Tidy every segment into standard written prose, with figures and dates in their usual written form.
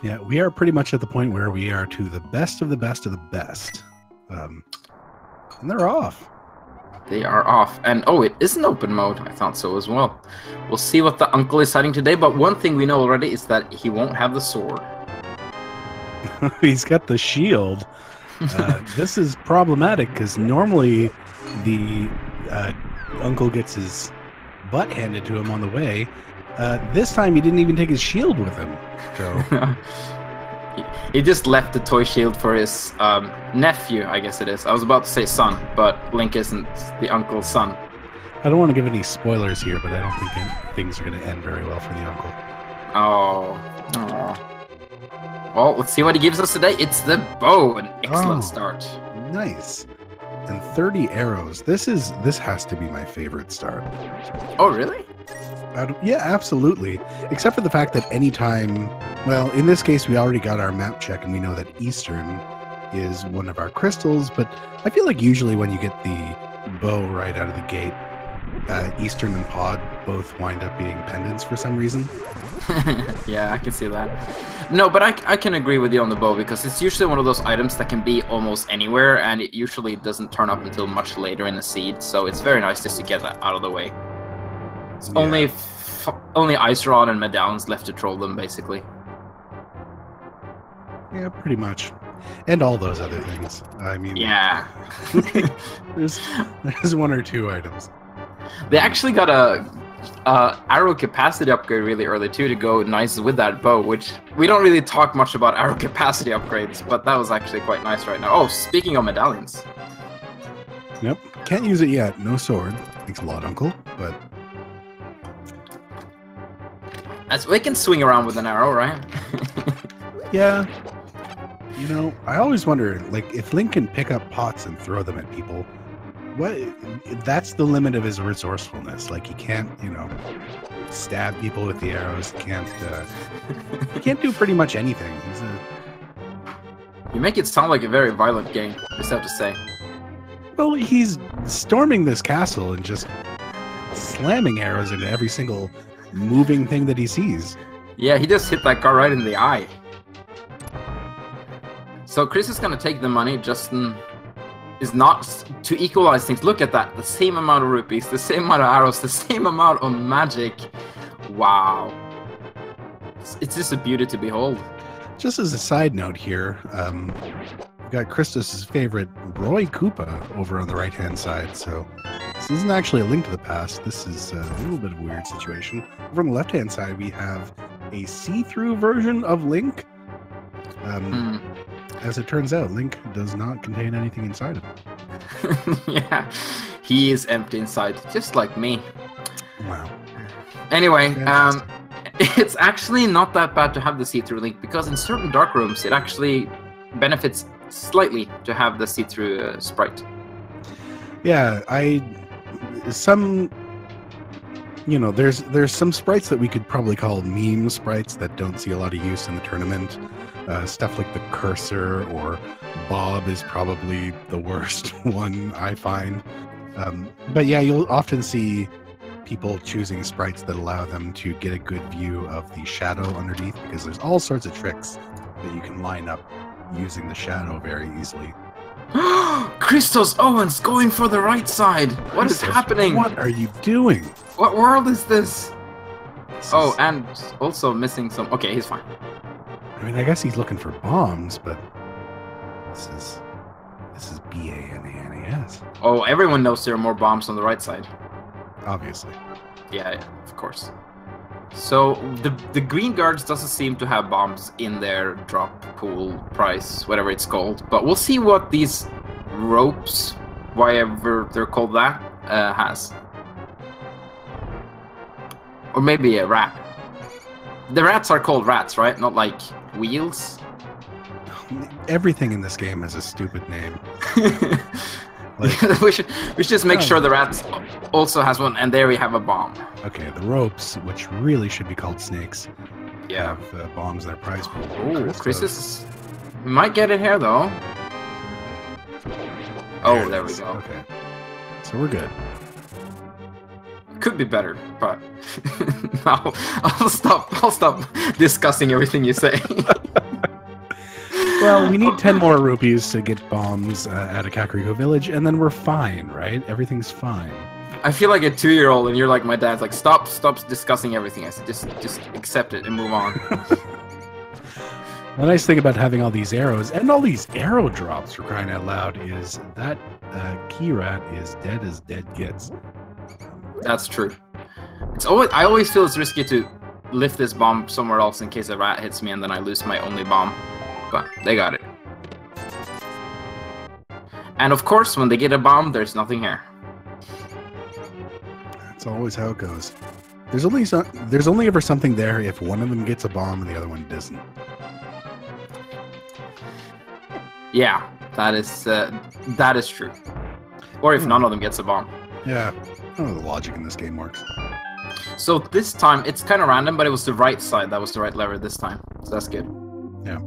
Yeah, we are pretty much at the point where we are to the best of the best of the best. And they're off. They are off. And oh, it is an open mode. I thought so as well. We'll see what the uncle is hiding today, but one thing we know already is that he won't have the sword. He's got the shield. This is problematic because normally the uncle gets his butt handed to him on the way. This time he didn't even take his shield with him. So. He just left the toy shield for his nephew, I guess it is. I was about to say son, but Link isn't the uncle's son. I don't want to give any spoilers here, but I don't think things are going to end very well for the uncle. Oh. Well, let's see what he gives us today. It's the bow. An excellent start. Nice. And 30 arrows. This has to be my favorite start. Oh, really? Yeah, absolutely. Except for the fact that anytime, well, in this case, we already got our map check and we know that Eastern is one of our crystals, but I feel like usually when you get the bow right out of the gate, Eastern and Pod both wind up being pendants for some reason. Yeah, I can see that. No, but I can agree with you on the bow because it's usually one of those items that can be almost anywhere and it usually doesn't turn up until much later in the seed, so it's very nice just to get that out of the way. It's only Ice Rod and Medallions left to troll them, basically. Yeah, pretty much. And all those other things. I mean... Yeah. there's one or two items. They actually got a arrow capacity upgrade really early, too, to go nice with that bow, which... We don't really talk much about arrow capacity upgrades, but that was actually quite nice right now. Oh, speaking of Medallions. Yep. Can't use it yet. No sword. Thanks a lot, Uncle, but... We can swing around with an arrow, right? Yeah. You know, I always wonder, like, if Link can pick up pots and throw them at people, that's the limit of his resourcefulness. Like, he can't, you know, stab people with the arrows. He can't do pretty much anything. You make it sound like a very violent game, I just have to say. Well, he's storming this castle and just slamming arrows into every single moving thing that he sees. Yeah, he just hit that guy right in the eye. So Chris is gonna take the money. Justin is not to equalize things. Look at that. The same amount of rupees, the same amount of arrows, the same amount of magic. Wow. It's just a beauty to behold. Just as a side note here, we've got Christos' favorite Roy Koopa over on the right-hand side, so this isn't actually a Link to the Past. This is a little bit of a weird situation. Over on the left-hand side, we have a see-through version of Link. As it turns out, Link does not contain anything inside of it. Yeah, he is empty inside, just like me. Wow. Anyway, it's actually not that bad to have the see-through Link, because in certain dark rooms, it actually benefits slightly to have the see-through sprite. Yeah, there's some sprites that we could probably call meme sprites that don't see a lot of use in the tournament. Stuff like the cursor or Bob is probably the worst one, I find. But yeah, you'll often see people choosing sprites that allow them to get a good view of the shadow underneath, because there's all sorts of tricks that you can line up using the shadow very easily. ChristosOwen's going for the right side. What is happening? What are you doing? What world is this? And also missing some... Okay, he's fine. I mean, I guess he's looking for bombs, but this is BANANAS. Oh, everyone knows there are more bombs on the right side. Obviously. Yeah, of course. So the green guards doesn't seem to have bombs in their drop pool price, whatever it's called. But we'll see what these ropes, whatever they're called, that has. Or maybe a rat. The rats are called rats, right? Not like wheels. Everything in this game has a stupid name. we should just make sure the rats also has one, and there we have a bomb. Okay, the ropes, which really should be called snakes, yeah, have bombs in their prize pool. Oh, Christos might get it here though. There we go. Okay, so we're good. Could be better, but I'll stop discussing everything you say. Well, we need 10 more rupees to get bombs at a Kakariko village, and then we're fine, right? Everything's fine. I feel like a 2-year-old, and you're like my dad's like, stop discussing everything. I said, just accept it and move on. The nice thing about having all these arrows, and all these arrow drops for crying out loud, is that key rat is dead as dead gets. That's true. I always feel it's risky to lift this bomb somewhere else in case a rat hits me and then I lose my only bomb. But they got it. And of course, when they get a bomb, there's nothing here. That's always how it goes. There's only ever something there if one of them gets a bomb and the other one doesn't. Yeah, that is true. Or if none of them gets a bomb. Yeah, I don't know the logic in this game works. So this time, it's kind of random, but it was the right side that was the right lever this time. So that's good. Yeah.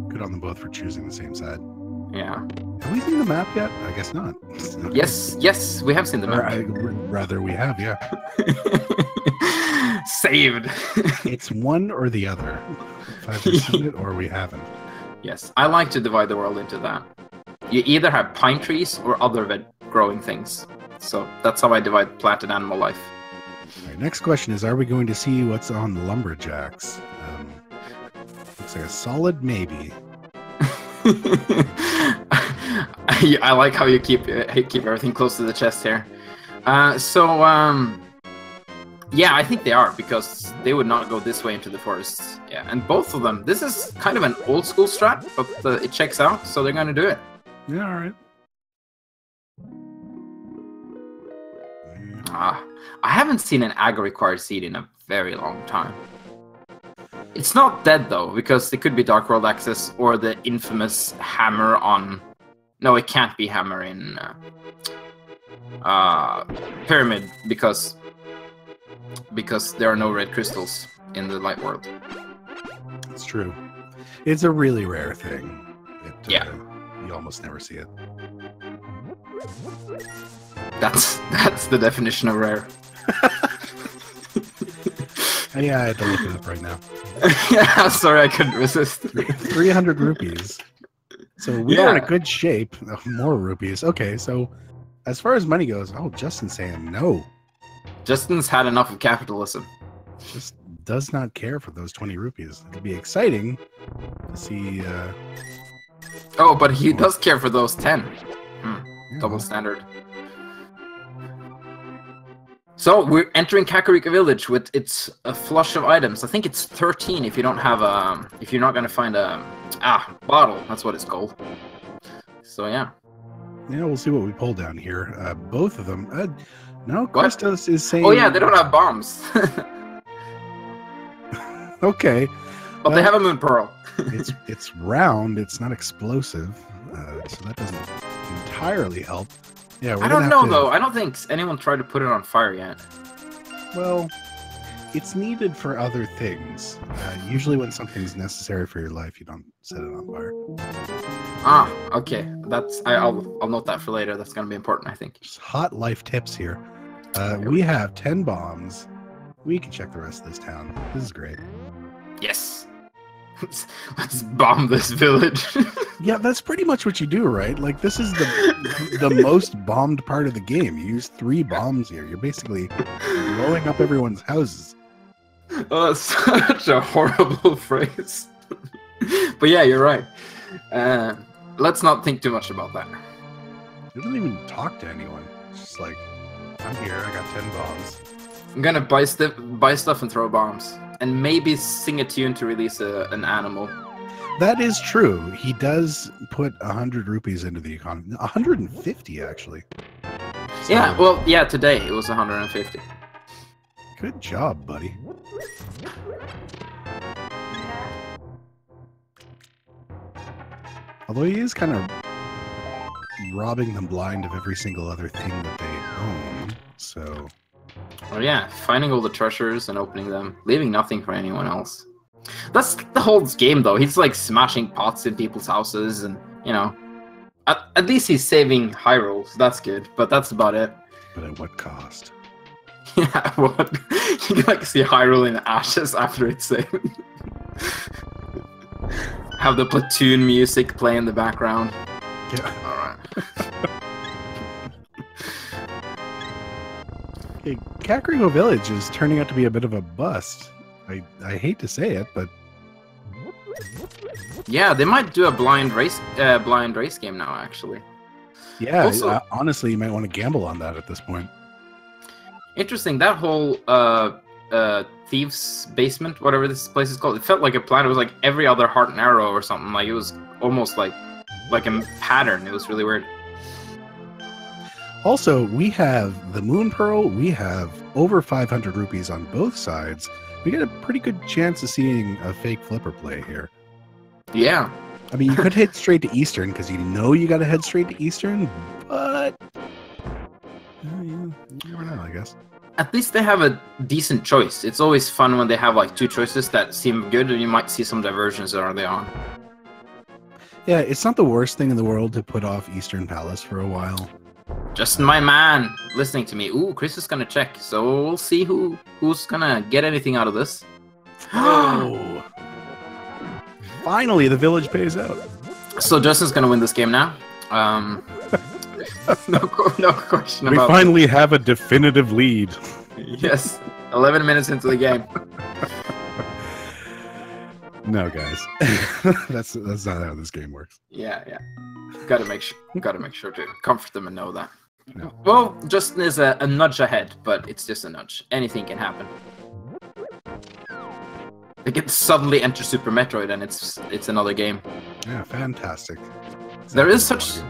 Good on them both for choosing the same side. Yeah. Have we seen the map yet? I guess not. Yes, we have seen the map. Rather, we have, yeah. Saved. It's one or the other. Either seen it or we haven't. Yes, I like to divide the world into that. You either have pine trees or other growing things. So that's how I divide plant and animal life. All right, next question is, are we going to see what's on the lumberjacks? Looks like a solid maybe. I like how you keep everything close to the chest here. Yeah, I think they are, because they would not go this way into the forests. Yeah, and both of them. This is kind of an old school strat, but it checks out, so they're going to do it. Yeah, all right. I haven't seen an ag-required seed in a very long time. It's not dead, though, because it could be Dark World Access or the infamous hammer on... No, it can't be hammer in Pyramid, because there are no red crystals in the light world. It's true. It's a really rare thing. Yeah. You almost never see it. That's the definition of rare. Yeah, I had to look it up right now. Yeah, sorry, I couldn't resist. 300 rupees. So we're in a good shape. Oh, more rupees. Okay, so as far as money goes, Justin's saying no. Justin's had enough of capitalism. Just does not care for those 20 rupees. It'll be exciting to see. Oh, but he does care for those 10. Double standard. So we're entering Kakariko Village with its flush of items. I think it's 13 if you don't have if you're not gonna find a bottle. That's what it's called. So yeah. Yeah, we'll see what we pull down here. Both of them. No, Christos is saying. Oh yeah, they don't have bombs. Okay. But they have a moon pearl. it's round. It's not explosive, so that doesn't entirely help. Yeah, I don't know though. I don't think anyone tried to put it on fire yet. Well, it's needed for other things. Usually, when something's necessary for your life, you don't set it on fire. Okay. I'll note that for later. That's gonna be important, I think. Just hot life tips here. We have 10 bombs. We can check the rest of this town. This is great. Yes. Let's bomb this village. Yeah, that's pretty much what you do, right? Like, this is the most bombed part of the game. You use 3 bombs here. You're basically blowing up everyone's houses. Oh, that's such a horrible phrase. But yeah, you're right. Let's not think too much about that. You don't even talk to anyone. It's just like, I'm here, I got 10 bombs. I'm gonna buy stuff and throw bombs. And maybe sing a tune to release an animal. That is true. He does put 100 rupees into the economy. 150, actually. So, yeah, well, yeah, today it was 150. Good job, buddy. Although he is kind of robbing them blind of every single other thing that they own, so... Oh yeah, finding all the treasures and opening them, leaving nothing for anyone else. That's the whole game, though. He's like smashing pots in people's houses, and you know, at least he's saving Hyrule, so that's good. But that's about it. But at what cost? Yeah, what? You can like see Hyrule in ashes after it's saved. Have the platoon music play in the background. Yeah. Alright. Okay, Kakariko Village is turning out to be a bit of a bust. I hate to say it, but Yeah, they might do a blind race game now, actually. yeah, Also- honestly, you might want to gamble on that at this point. Interesting, that whole Thieves Basement, whatever this place is called, it felt like a plan. It was like every other heart and arrow or something. Like, it was almost like a pattern. It was really weird. Also, we have the Moon Pearl. We have over 500 rupees on both sides. We get a pretty good chance of seeing a fake flipper play here. Yeah. I mean, you could head straight to Eastern because you know you got to head straight to Eastern, but you never know, I guess. At least they have a decent choice. It's always fun when they have like two choices that seem good, and you might see some diversions early on. Yeah, it's not the worst thing in the world to put off Eastern Palace for a while. Justin, my man, listening to me. Ooh, Chris is gonna check, so we'll see who's gonna get anything out of this. Oh! Finally, the village pays out. So Justin's gonna win this game now. No question We about finally have a definitive lead. it. Yes, 11 minutes into the game. No, guys, that's not how this game works. Yeah. Gotta make sure to comfort them and know that. No. Well, Justin is a nudge ahead, but it's just a nudge. Anything can happen. They can suddenly enter Super Metroid, and it's another game. Yeah, fantastic. There is such a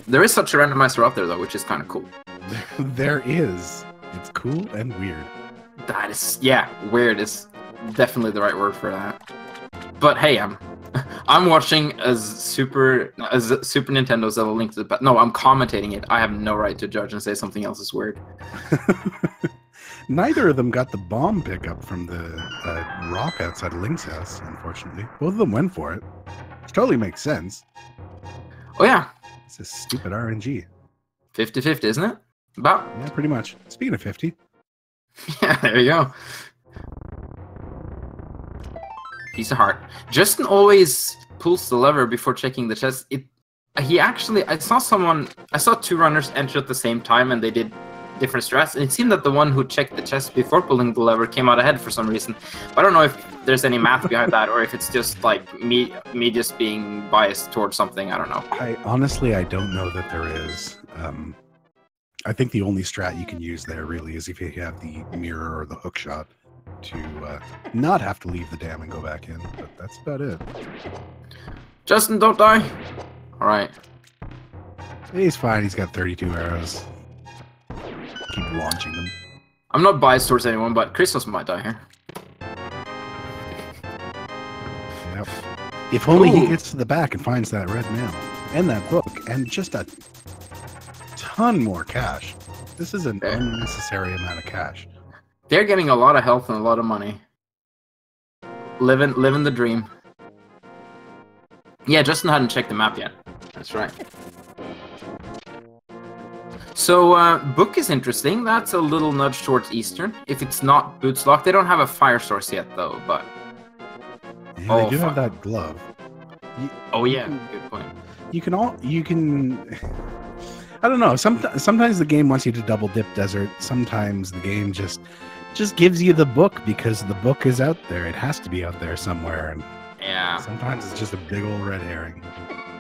randomizer out there though, which is kind of cool. There is. It's cool and weird. That is, weird is definitely the right word for that. But hey, I'm watching as Super Nintendo Zelda Link to the Past. No, I'm commentating it. I have no right to judge and say something else is weird. Neither of them got the bomb pickup from the rock outside Link's house, unfortunately. Both of them went for it. Which totally makes sense. Oh yeah. It's a stupid RNG. 50-50, isn't it? About. Yeah, pretty much. Speaking of 50. Yeah, there you go. Piece of heart. Justin always pulls the lever before checking the chest. I saw two runners enter at the same time, and they did different strats, and it seemed that the one who checked the chest before pulling the lever came out ahead for some reason. I don't know if there's any math behind that, or if it's just like me just being biased towards something. I don't know. I don't know that there is. I think the only strat you can use there really is if you have the mirror or the hook shot to not have to leave the dam and go back in, but that's about it. Justin, don't die. All right. He's fine. He's got 32 arrows. Keep launching them. I'm not biased towards anyone, but Christos might die here. Yep. If only he Ooh. gets to the back and finds that red mail and that book and just a ton more cash. This is an unnecessary amount of cash. They're getting a lot of health and a lot of money. Living the dream. Yeah, Justin hadn't checked the map yet. That's right. So, book is interesting. That's a little nudge towards Eastern. If it's not Boots Lock, they don't have a fire source yet, though, but... Yeah, they do have that glove. Good point. You can... I don't know. Sometimes the game wants you to double dip desert. Sometimes the game just gives you the book because the book is out there. It has to be out there somewhere. And yeah. Sometimes it's just a big old red herring.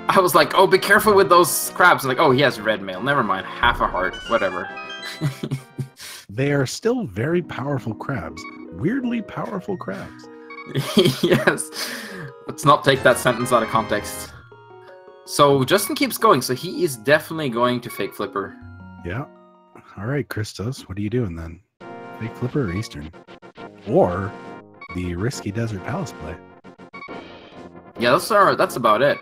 I was like, oh, be careful with those crabs. I'm like, oh, he has red mail. Never mind. Half a heart. Whatever. They are still very powerful crabs. Weirdly powerful crabs. Yes. Let's not take that sentence out of context. So Justin keeps going. So he is definitely going to fake flipper. Yeah. All right, Christos. What are you doing then? Fake flipper or Eastern? Or the risky Desert Palace play? Yeah, that's about it.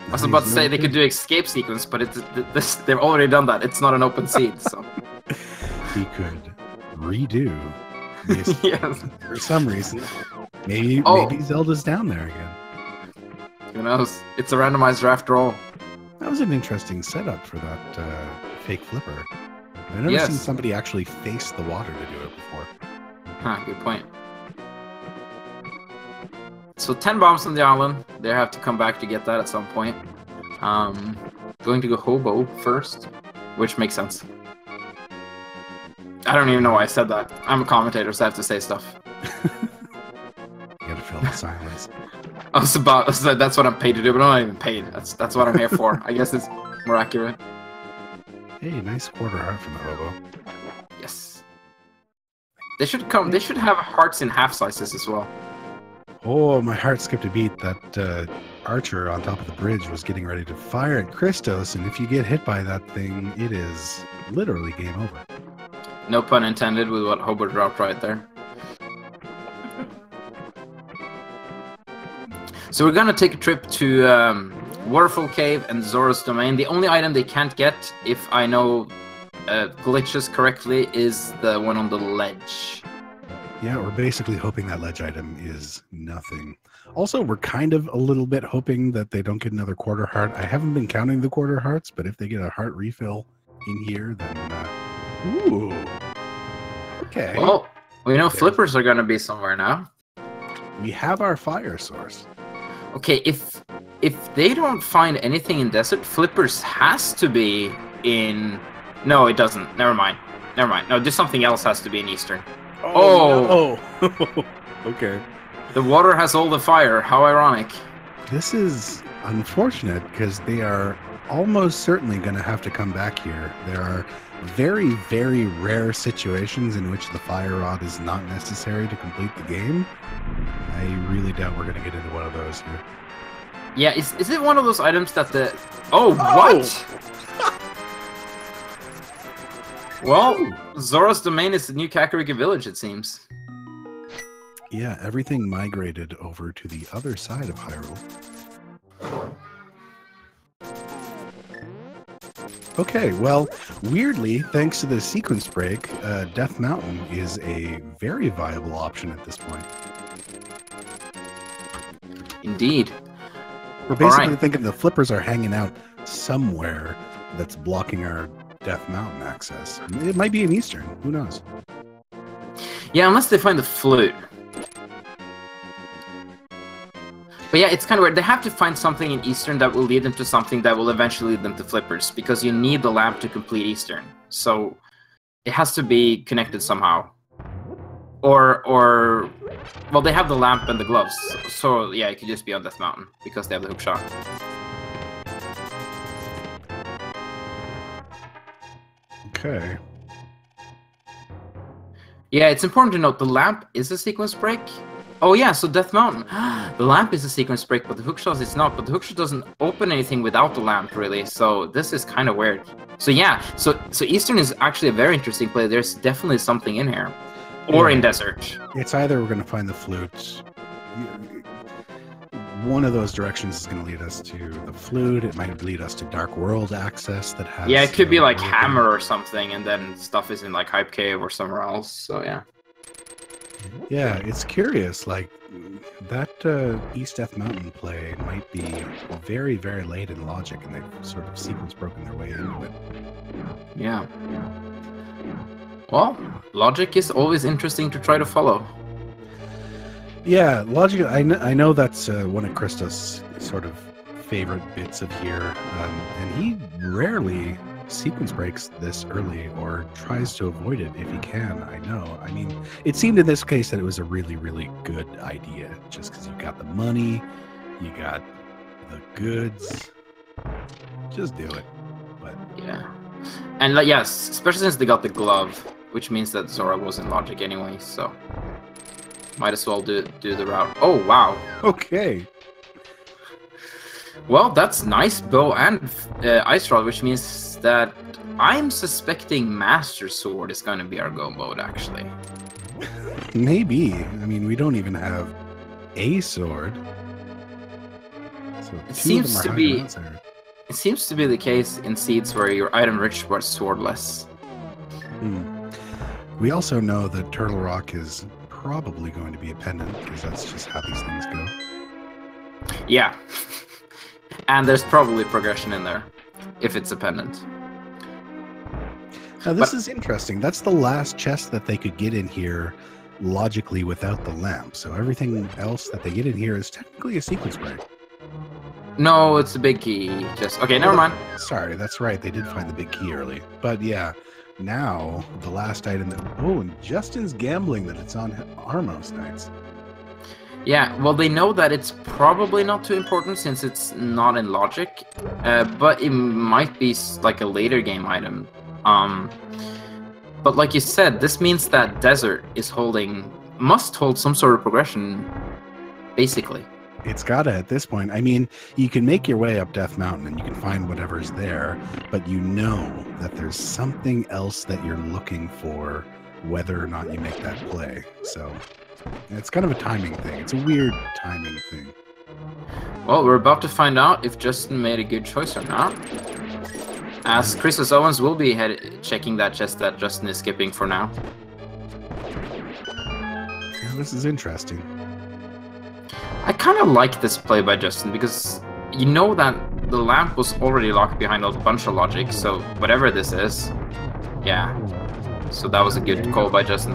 I was about to say they could do escape sequence, but they've already done that. It's not an open seed, so... He could redo this Yes. for some reason. Maybe Zelda's down there again. Who knows? It's a randomizer after all. That was an interesting setup for that fake flipper. I've never seen somebody actually face the water to do it before. Huh, good point. So 10 bombs on the island. They have to come back to get that at some point. Going to go hobo first, which makes sense. I don't even know why I said that. I'm a commentator, so I have to say stuff. You gotta fill the silence. That's what I'm paid to do, but I'm not even paid. That's what I'm here for. I guess it's more accurate. Hey, nice quarter heart from the hobo. Yes. They should come. They should have hearts in half slices as well. Oh, my heart skipped a beat. That archer on top of the bridge was getting ready to fire at Christos, and if you get hit by that thing, it is literally game over. No pun intended with what Hobo dropped right there. So we're gonna take a trip to Waterfall Cave and Zora's Domain. The only item they can't get, if I know glitches correctly, is the one on the ledge. Yeah, we're basically hoping that ledge item is nothing. Also, we're kind of a little bit hoping that they don't get another quarter heart. I haven't been counting the quarter hearts, but if they get a heart refill in here, then... ooh. Okay. Well, we know flippers are going to be somewhere now. We have our fire source. Okay, if they don't find anything in desert, flippers has to be in... No, it doesn't. Never mind. Never mind. No, there's something else has to be in Eastern. Oh! No. Okay. The water has all the fire. How ironic. This is unfortunate because they are almost certainly going to have to come back here. There are very, very rare situations in which the fire rod is not necessary to complete the game. I really doubt we're going to get into one of those here. Yeah, is it one of those items that the... Oh, what? Well, Zora's Domain is the new Kakariko village, it seems. Yeah, everything migrated over to the other side of Hyrule. Okay, well, weirdly, thanks to the sequence break, Death Mountain is a very viable option at this point. Indeed. We're basically thinking the flippers are hanging out somewhere that's blocking our Death Mountain access. It might be in Eastern. Who knows? Yeah, unless they find the flute. But yeah, it's kind of weird. They have to find something in Eastern that will lead them to something that will eventually lead them to flippers, because you need the lamp to complete Eastern. So it has to be connected somehow. Or well, they have the lamp and the gloves. So yeah, it could just be on Death Mountain because they have the hook shot. Okay. Yeah, it's important to note the lamp is a sequence break. Oh yeah, so Death Mountain. The lamp is a sequence break, but the hookshot is not. But the hookshot doesn't open anything without the lamp, really. So this is kind of weird. So yeah, so Eastern is actually a very interesting play. There's definitely something in here. Or in Desert. It's either we're going to find the flute. One of those directions is going to lead us to the flute. It might lead us to Dark World access that has... Yeah, it could be like Hammer or something, and then stuff is in like Hype Cave or somewhere else. So yeah. Yeah, it's curious. Like, that East Death Mountain play might be very, very late in logic, and they've sort of sequence broken their way into it. Yeah. Well, logic is always interesting to try to follow. Yeah, logic. I know that's one of Christos' sort of favorite bits of here, and he rarely sequence breaks this early or tries to avoid it if he can. I know. I mean, it seemed in this case that it was a really, really good idea, just because you got the money, you got the goods. Just do it. But yeah, and like, yes, especially since they got the glove, which means that Zora was in logic anyway, so might as well do the route. Oh wow. Okay. Well, that's nice bow and ice rod, which means that I'm suspecting Master Sword is going to be our go mode, actually. Maybe. I mean, we don't even have a sword. So it seems to be. It seems to be the case in seeds where you're item rich but swordless. We also know that Turtle Rock is probably going to be a pendant, because that's just how these things go. Yeah. And there's probably progression in there, if it's a pendant. Now this is interesting. That's the last chest that they could get in here logically without the lamp. So everything else that they get in here is technically a sequence break. No, it's a big key. Just okay, never mind. Sorry, that's right. They did find the big key early. But yeah, now the last item that... Oh, and Justin's gambling that it's on Armos Knights. Yeah, well, they know that it's probably not too important since it's not in logic, but it might be like a later game item. But like you said, this means that Desert is must hold some sort of progression, basically. It's gotta at this point. I mean, you can make your way up Death Mountain and you can find whatever's there, but you know that there's something else that you're looking for, whether or not you make that play. So it's kind of a timing thing. It's a weird timing thing. Well, we're about to find out if Justin made a good choice or not. As ChristosOwen will be checking that chest that Justin is skipping for now. Yeah, this is interesting. I kind of like this play by Justin because you know that the lamp was already locked behind a bunch of logic, so whatever this is, yeah. So that was a good call by Justin.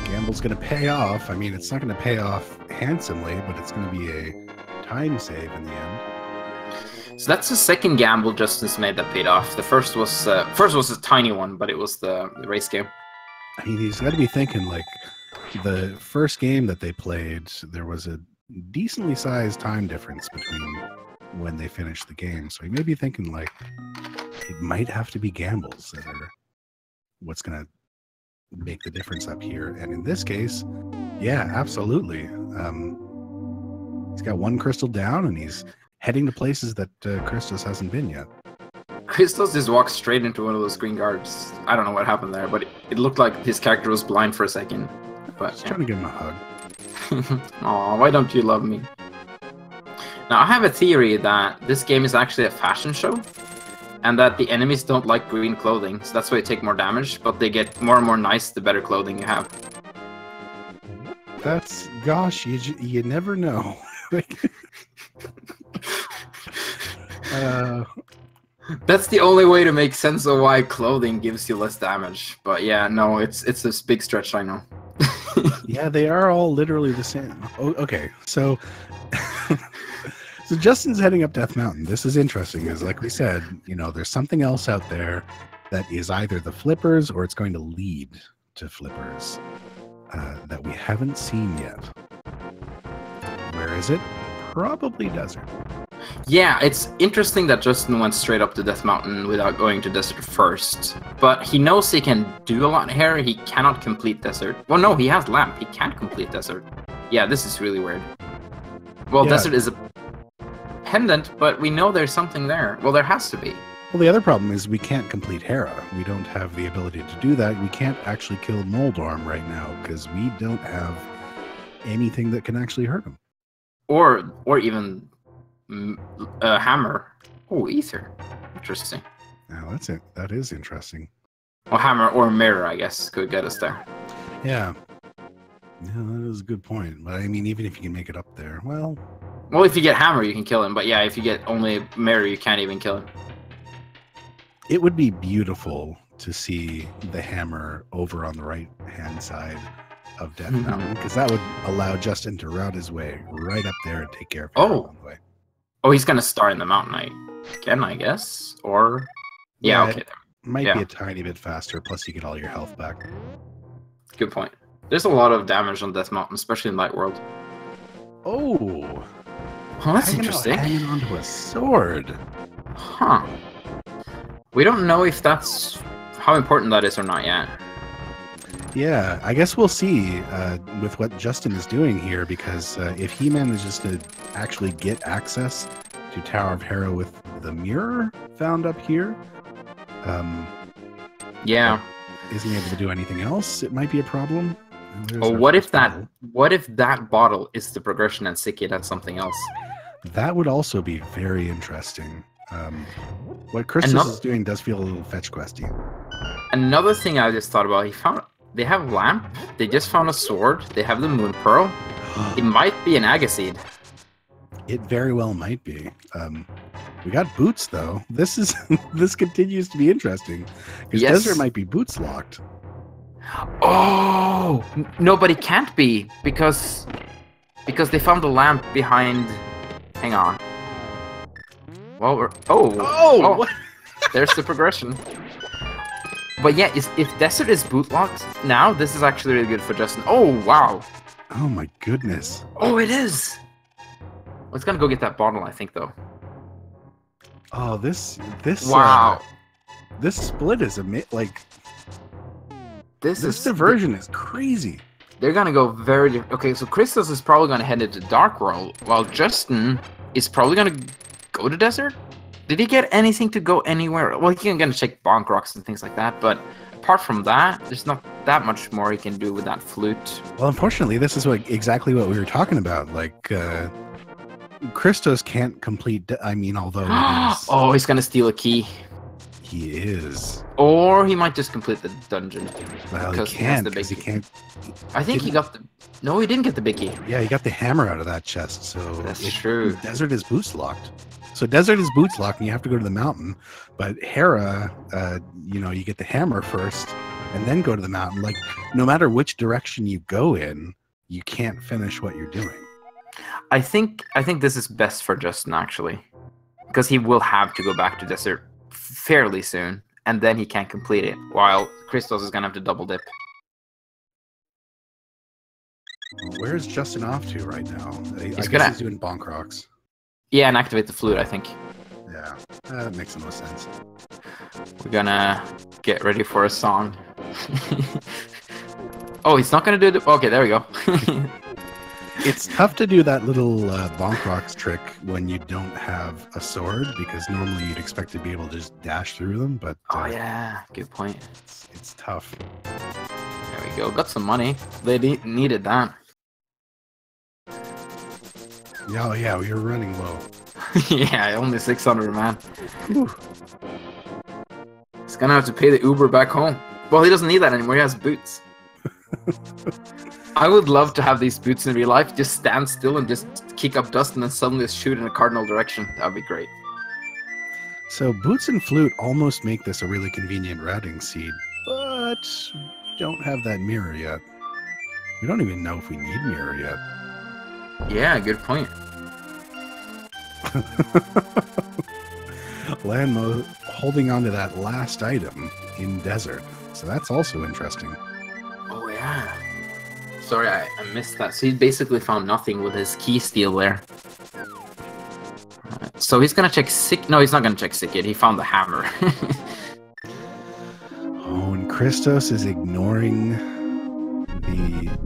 Gamble's going to pay off. I mean, it's not going to pay off handsomely, but it's going to be a time save in the end. So that's the second gamble Justin's made that paid off. The first was a tiny one, but it was the race game. I mean, he's got to be thinking like the first game that they played, there was a decently sized time difference between when they finished the game. So he may be thinking like it might have to be gambles that are what's going to make the difference up here. And in this case, yeah, absolutely. He's got one crystal down and he's heading to places that Christos hasn't been yet. Christos just walked straight into one of those green guards. I don't know what happened there, but it looked like his character was blind for a second. But just trying to give him a hug. Aw, why don't you love me? Now, I have a theory that this game is actually a fashion show, and that the enemies don't like green clothing, so that's why they take more damage, but they get more and more nice the better clothing you have. That's... gosh, you never know. That's the only way to make sense of why clothing gives you less damage. But yeah, no, it's a big stretch, I know. Yeah, they are all literally the same. Oh, okay, so so Justin's heading up Death Mountain. This is interesting, because like we said, you know, there's something else out there that is either the flippers or it's going to lead to flippers that we haven't seen yet. Where is it? Probably Desert. Yeah, it's interesting that Justin went straight up to Death Mountain without going to Desert first. But he knows he can do a lot here. He cannot complete Desert. Well, no, he has Lamp. He can't complete Desert. Yeah, this is really weird. Well, yeah. Desert is a pendant, but we know there's something there. Well, there has to be. Well, the other problem is we can't complete Hera. We don't have the ability to do that. We can't actually kill Moldorm right now because we don't have anything that can actually hurt him. Or even Hammer. Oh, Ether. Interesting. Now that's it. That is interesting. Well, Hammer or Mirror, I guess, could get us there. Yeah. Yeah, that is a good point. But I mean, even if you can make it up there, well... Well, if you get Hammer, you can kill him. But yeah, if you get only Mirror, you can't even kill him. It would be beautiful to see the Hammer over on the right-hand side of Death Mountain, because that would allow Justin to route his way right up there and take care of him on the way. Oh, he's going to start in the mountain again, I guess? Or... Yeah, okay. Might be a tiny bit faster, plus you get all your health back. Good point. There's a lot of damage on Death Mountain, especially in Light World. Oh! Oh, that's interesting. Hanging onto a sword. Huh. We don't know if that's... how important that is or not yet. Yeah, I guess we'll see with what Justin is doing here, because if he manages to actually get access to Tower of Hera with the mirror found up here, yeah, isn't able to do anything else, it might be a problem. Oh, what if that bottle is the progression and Siki that's something else? That would also be very interesting. What Christos is doing does feel a little fetch questy. Another thing I just thought about, they have Lamp, they just found a sword, they have the Moon Pearl. It might be an Agaseed. It very well might be. We got boots though. This is this continues to be interesting because Yes. desert might be boots locked. Oh no, but it can't be because they found the lamp behind. Hang on. Well, Oh! There's the progression. But yeah, if desert is boot locked now, this is actually really good for Justin. Oh wow. Oh my goodness. Oh, it is. Let's gonna go get that bottle, I think, though. Oh, this Wow. This split is like This diversion is crazy. They're gonna go very. Okay, so Christos is probably gonna head into Dark World, while Justin is probably gonna go to desert. Did he get anything to go anywhere? Well, he can gonna check bonk rocks and things like that, but apart from that, there's not that much more he can do with that flute. Well, unfortunately, this is exactly what we were talking about. Like, Christos can't complete. I mean, although oh, he's gonna steal a key, he is, or he might just complete the dungeon. well, he because can't. the big He key. can't. I think he got the. No, he didn't get the big key. Yeah, he got the hammer out of that chest. So That's true. Desert is boots locked. So desert is boots locked, and you have to go to the mountain. But Hera, you get the hammer first, and then go to the mountain. Like, no matter which direction you go in, you can't finish what you're doing. I think this is best for Justin actually, because he will have to go back to desert fairly soon, and then he can't complete it. While Christos is gonna have to double dip. Where's Justin off to right now? I guess gonna- he's doing bonk rocks. Yeah, and activate the flute. I think Yeah, that makes the most sense. we're gonna get ready for a song. Oh, he's not gonna do the. Okay, there we go. It's tough to do that little bonk rocks trick when you don't have a sword, because normally you'd expect to be able to just dash through them, but Oh yeah, good point. it's tough. There we go. Got some money. They needed that. Yeah, yeah, we were running low. Yeah, only 600, man. Whew. He's gonna have to pay the Uber back home. Well, he doesn't need that anymore. He has boots. I would love to have these boots in real life. Just stand still and just kick up dust and then suddenly just shoot in a cardinal direction. That would be great. So boots and flute almost make this a really convenient routing seed, but we don't have that mirror yet. We don't even know if we need mirror yet. Yeah, good point. Lanmo holding on to that last item in desert, so that's also interesting. Oh yeah. Sorry, I missed that. So he basically found nothing with his key steal there. So he's gonna check sick. No, he's not gonna check sick yet. He found the hammer. Oh, and Christos is ignoring the...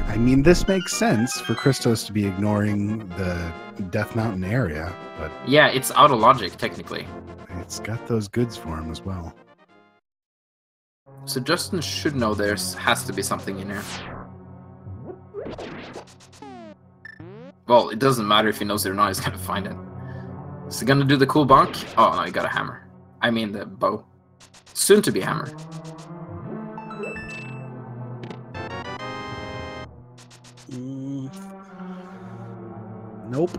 I mean, this makes sense for Christos to be ignoring the Death Mountain area, but Yeah, it's out of logic technically. it's got those goods for him as well. So Justin should know there's has to be something in here. Well, it doesn't matter if he knows it or not, he's gonna find it. Is he gonna do the cool bonk? Oh no, he got a hammer. I mean the bow. Soon to be hammer. Nope.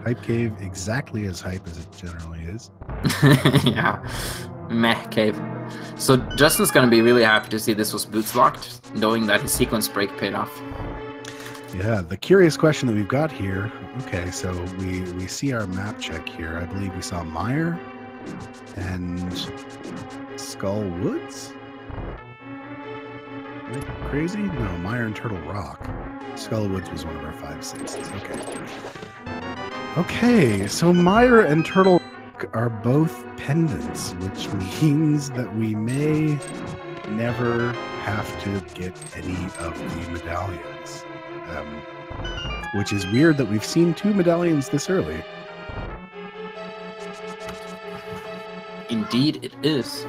Hype cave exactly as hype as it generally is. Yeah. Meh cave. So Justin's gonna be really happy to see this was boots locked, knowing that his sequence break paid off. Yeah, the curious question that we've got here. Okay, so we see our map check here. I believe we saw Mire and Skull Woods. Am I crazy? No, Mire and Turtle Rock. Skull Woods was one of our 5 6s. Okay. Okay, so Mire and Turtle Rock are both pendants, which means that we may never have to get any of the medallions. Which is weird that we've seen 2 medallions this early. Indeed it is.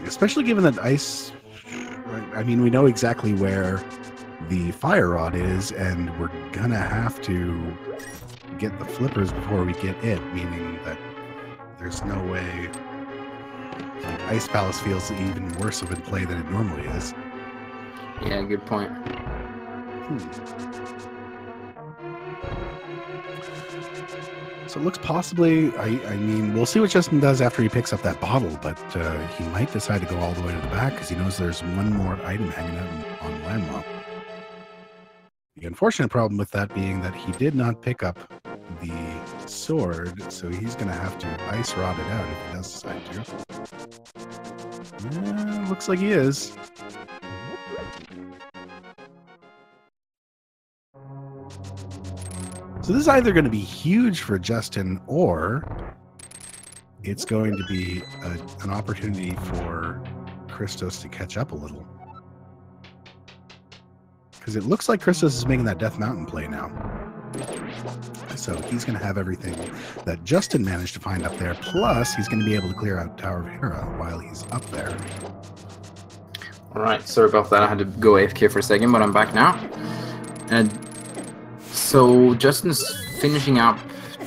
Especially given that ice... I mean, we know exactly where the fire rod is, and we're gonna have to get the flippers before we get it, meaning that there's no way... Like, Ice Palace feels even worse of a play than it normally is. Yeah, good point. So it looks possibly, I mean, we'll see what Justin does after he picks up that bottle, but he might decide to go all the way to the back because he knows there's one more item hanging out on Landmark. The unfortunate problem with that being that he did not pick up the sword, so he's going to have to ice rod it out if he does decide to. Yeah, looks like he is. So this is either going to be huge for Justin, or it's going to be an opportunity for Christos to catch up a little. Because it looks like Christos is making that Death Mountain play now. So he's going to have everything that Justin managed to find up there, plus he's going to be able to clear out Tower of Hera while he's up there. Alright, sorry about that. I had to go AFK for a second, but I'm back now. And so Justin's finishing up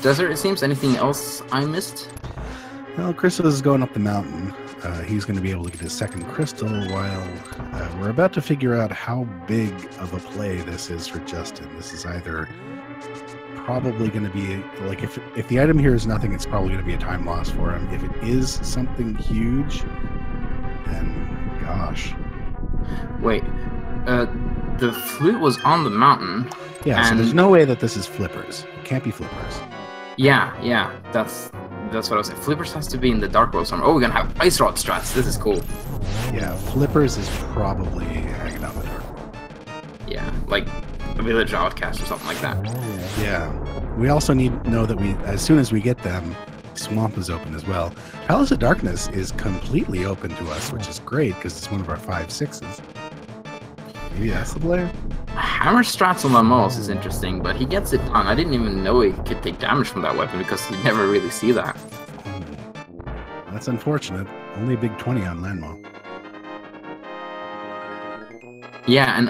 Desert, it seems. Anything else I missed? Well, Christos is going up the mountain. He's going to be able to get his second crystal while we're about to figure out how big of a play this is for Justin. This is either probably going to be, like, if the item here is nothing, it's probably going to be a time loss for him. If it is something huge, then gosh. Wait, the flute was on the mountain. Yeah, so there's no way that this is flippers. It can't be flippers. Yeah, that's what I was saying. Flippers has to be in the Dark World somewhere. Oh, we're gonna have Ice Rod strats. This is cool. Yeah, flippers is probably hanging out in the Dark World. Yeah, like a Village Outcast or something like that. Yeah. We also need to know that as soon as we get them, Swamp is open as well. Palace of Darkness is completely open to us, which is great because it's one of our 5/6s. Maybe that's the player. Hammer strats on Lamos is interesting, but he gets it done. I didn't even know he could take damage from that weapon because you never really see that. That's unfortunate. Only a big 20 on Landmo. Yeah, and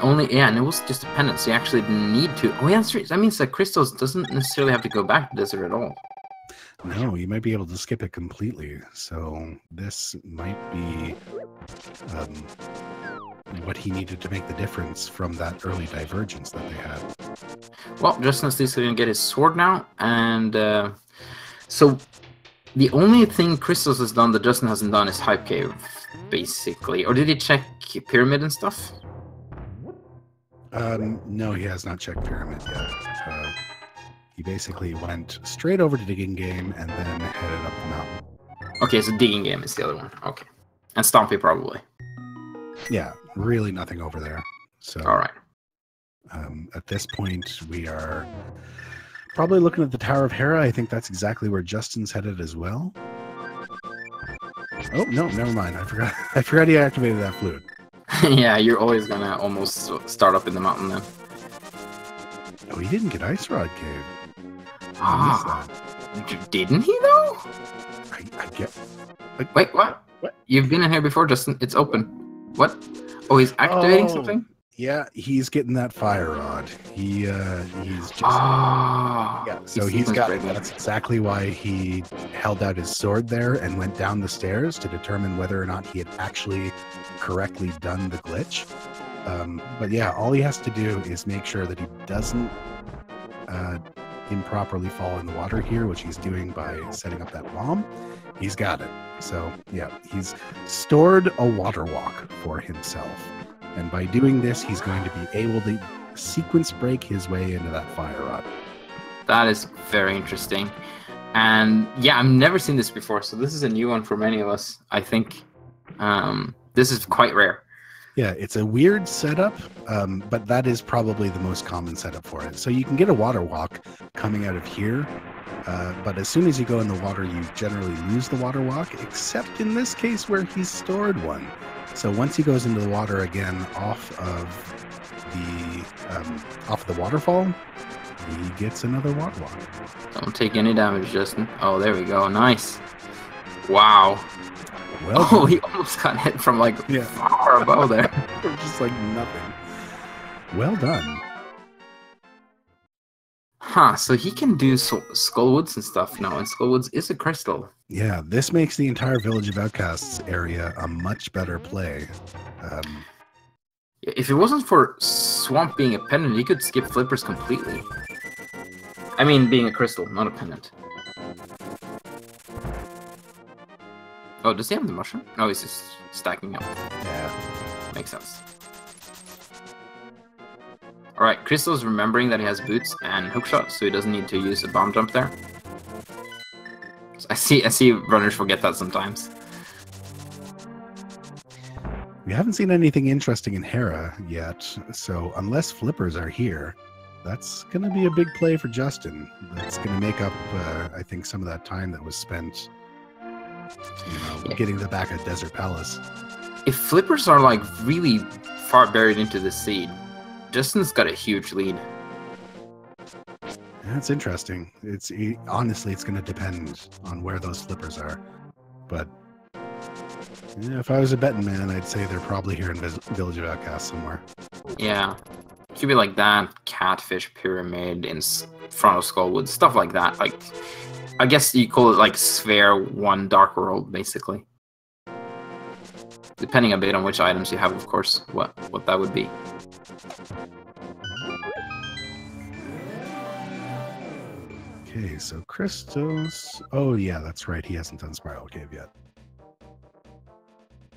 it was just a penance. So you actually didn't need to. Oh yeah, that's right. That means that Christos doesn't necessarily have to go back to Desert at all. No, you might be able to skip it completely. So this might be what he needed to make the difference from that early divergence that they had. Well, Justin's going to get his sword now, and so the only thing Christos has done that Justin hasn't done is Hype Cave, basically. Or did he check Pyramid and stuff? No, he has not checked Pyramid yet. He basically went straight over to Digging Game and then headed up the mountain. Okay, so Digging Game is the other one. Okay. And Stompy probably. Yeah, really nothing over there. So, all right. At this point, we are probably looking at the Tower of Hera. I think that's exactly where Justin's headed as well. Oh, no, never mind. I forgot he activated that flute. Yeah, you're always going to almost start up in the mountain then. Oh, he didn't get Ice Rod Cave. Ah, didn't he though? I get. Wait, what? What? You've been in here before, Justin. It's open. What? Oh, he's activating something? Yeah, he's getting that fire rod. He's just. Yeah, so he's got. That's exactly why he held out his sword there and went down the stairs to determine whether or not he had actually correctly done the glitch. But yeah, all he has to do is make sure that he doesn't improperly fall in the water here, which he's doing by setting up that bomb. He's got it. So yeah, he's stored a water walk for himself. And by doing this, he's going to be able to sequence break his way into that fire rod. That is very interesting. And yeah, I've never seen this before, so this is a new one for many of us. I think this is quite rare. Yeah, it's a weird setup, but that is probably the most common setup for it. So you can get a water walk coming out of here, but as soon as you go in the water, you generally lose the water walk, except in this case where he's stored one. So once he goes into the water again off of the waterfall, he gets another water walk. Don't take any damage, Justin. Oh, there we go. Nice. Wow. Well, oh, he almost got hit from like far above there. Just like nothing. Well done. Huh, so he can do Skullwoods and stuff now, and Skullwoods is a crystal. Yeah, this makes the entire Village of Outcasts area a much better play. If it wasn't for Swamp being a pendant, he could skip Flippers completely. I mean, being a crystal, not a pendant. Oh, does he have the mushroom? No, he's just stacking up. Yeah. Makes sense. Alright, Christos remembering that he has boots and hookshot, so he doesn't need to use a bomb jump there. I see runners forget that sometimes. We haven't seen anything interesting in Hera yet, so unless flippers are here, that's going to be a big play for Justin. That's going to make up, I think, some of that time that was spent, getting the back at Desert Palace. If flippers are like really far buried into the seed, Justin's got a huge lead. That's interesting. Honestly, it's going to depend on where those flippers are. But yeah, if I was a betting man, I'd say they're probably here in Village of Outcasts somewhere. Yeah. Could be like that catfish pyramid in front of Skullwood, stuff like that. Like, I guess you call it like Sphere 1 Dark World, basically. Depending a bit on which items you have, of course, what that would be. Okay, so Christos... Oh yeah, that's right, he hasn't done Spiral Cave yet.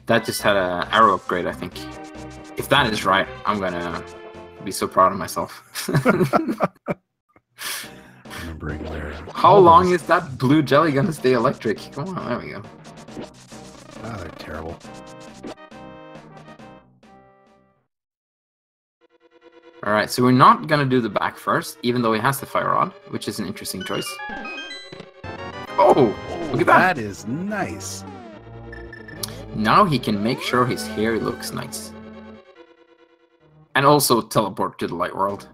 That just had an arrow upgrade, I think. If that is right, I'm gonna be so proud of myself. Remembering where... How long is that blue jelly gonna stay electric? Come on, there we go. Ah, they're terrible. Alright, so we're not gonna do the back first, even though he has the fire rod, which is an interesting choice. Oh! Look at that! That is nice! Now he can make sure his hair looks nice. And also teleport to the light world.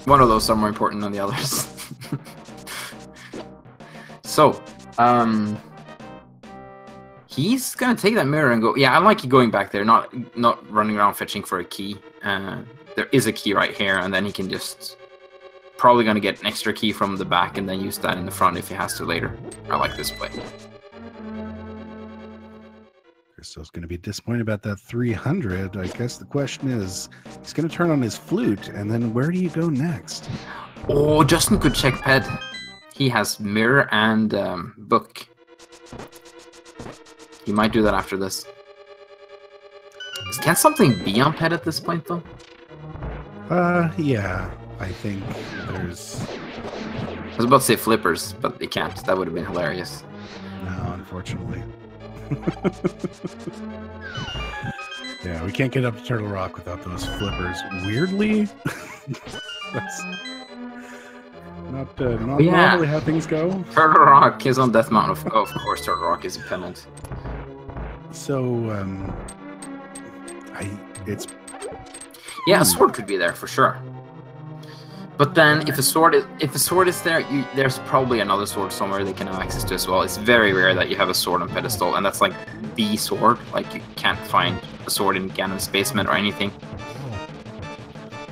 One of those are more important than the others. So, he's gonna take that mirror and go. Yeah, I like you going back there, not running around fetching for a key. There is a key right here, and then he can just probably gonna get an extra key from the back and then use that in the front if he has to later. I like this play. Christos going to be disappointed about that 300. I guess the question is, he's going to turn on his flute, and then where do you go next? Oh, Justin could check Ped. He has mirror and book. He might do that after this. Can something be on Ped at this point, though? Yeah. I think there's... I was about to say flippers, but they can't. That would have been hilarious. No, unfortunately. Yeah, we can't get up to Turtle Rock without those flippers. Weirdly, that's not normally how things go. Turtle Rock is on Death Mountain. Of course, Turtle Rock is a penalty. So, yeah, a sword could be there for sure. But then, if a sword is there, there's probably another sword somewhere they can have access to as well. It's very rare that you have a sword on pedestal, and that's like the sword. Like you can't find a sword in Ganon's basement or anything.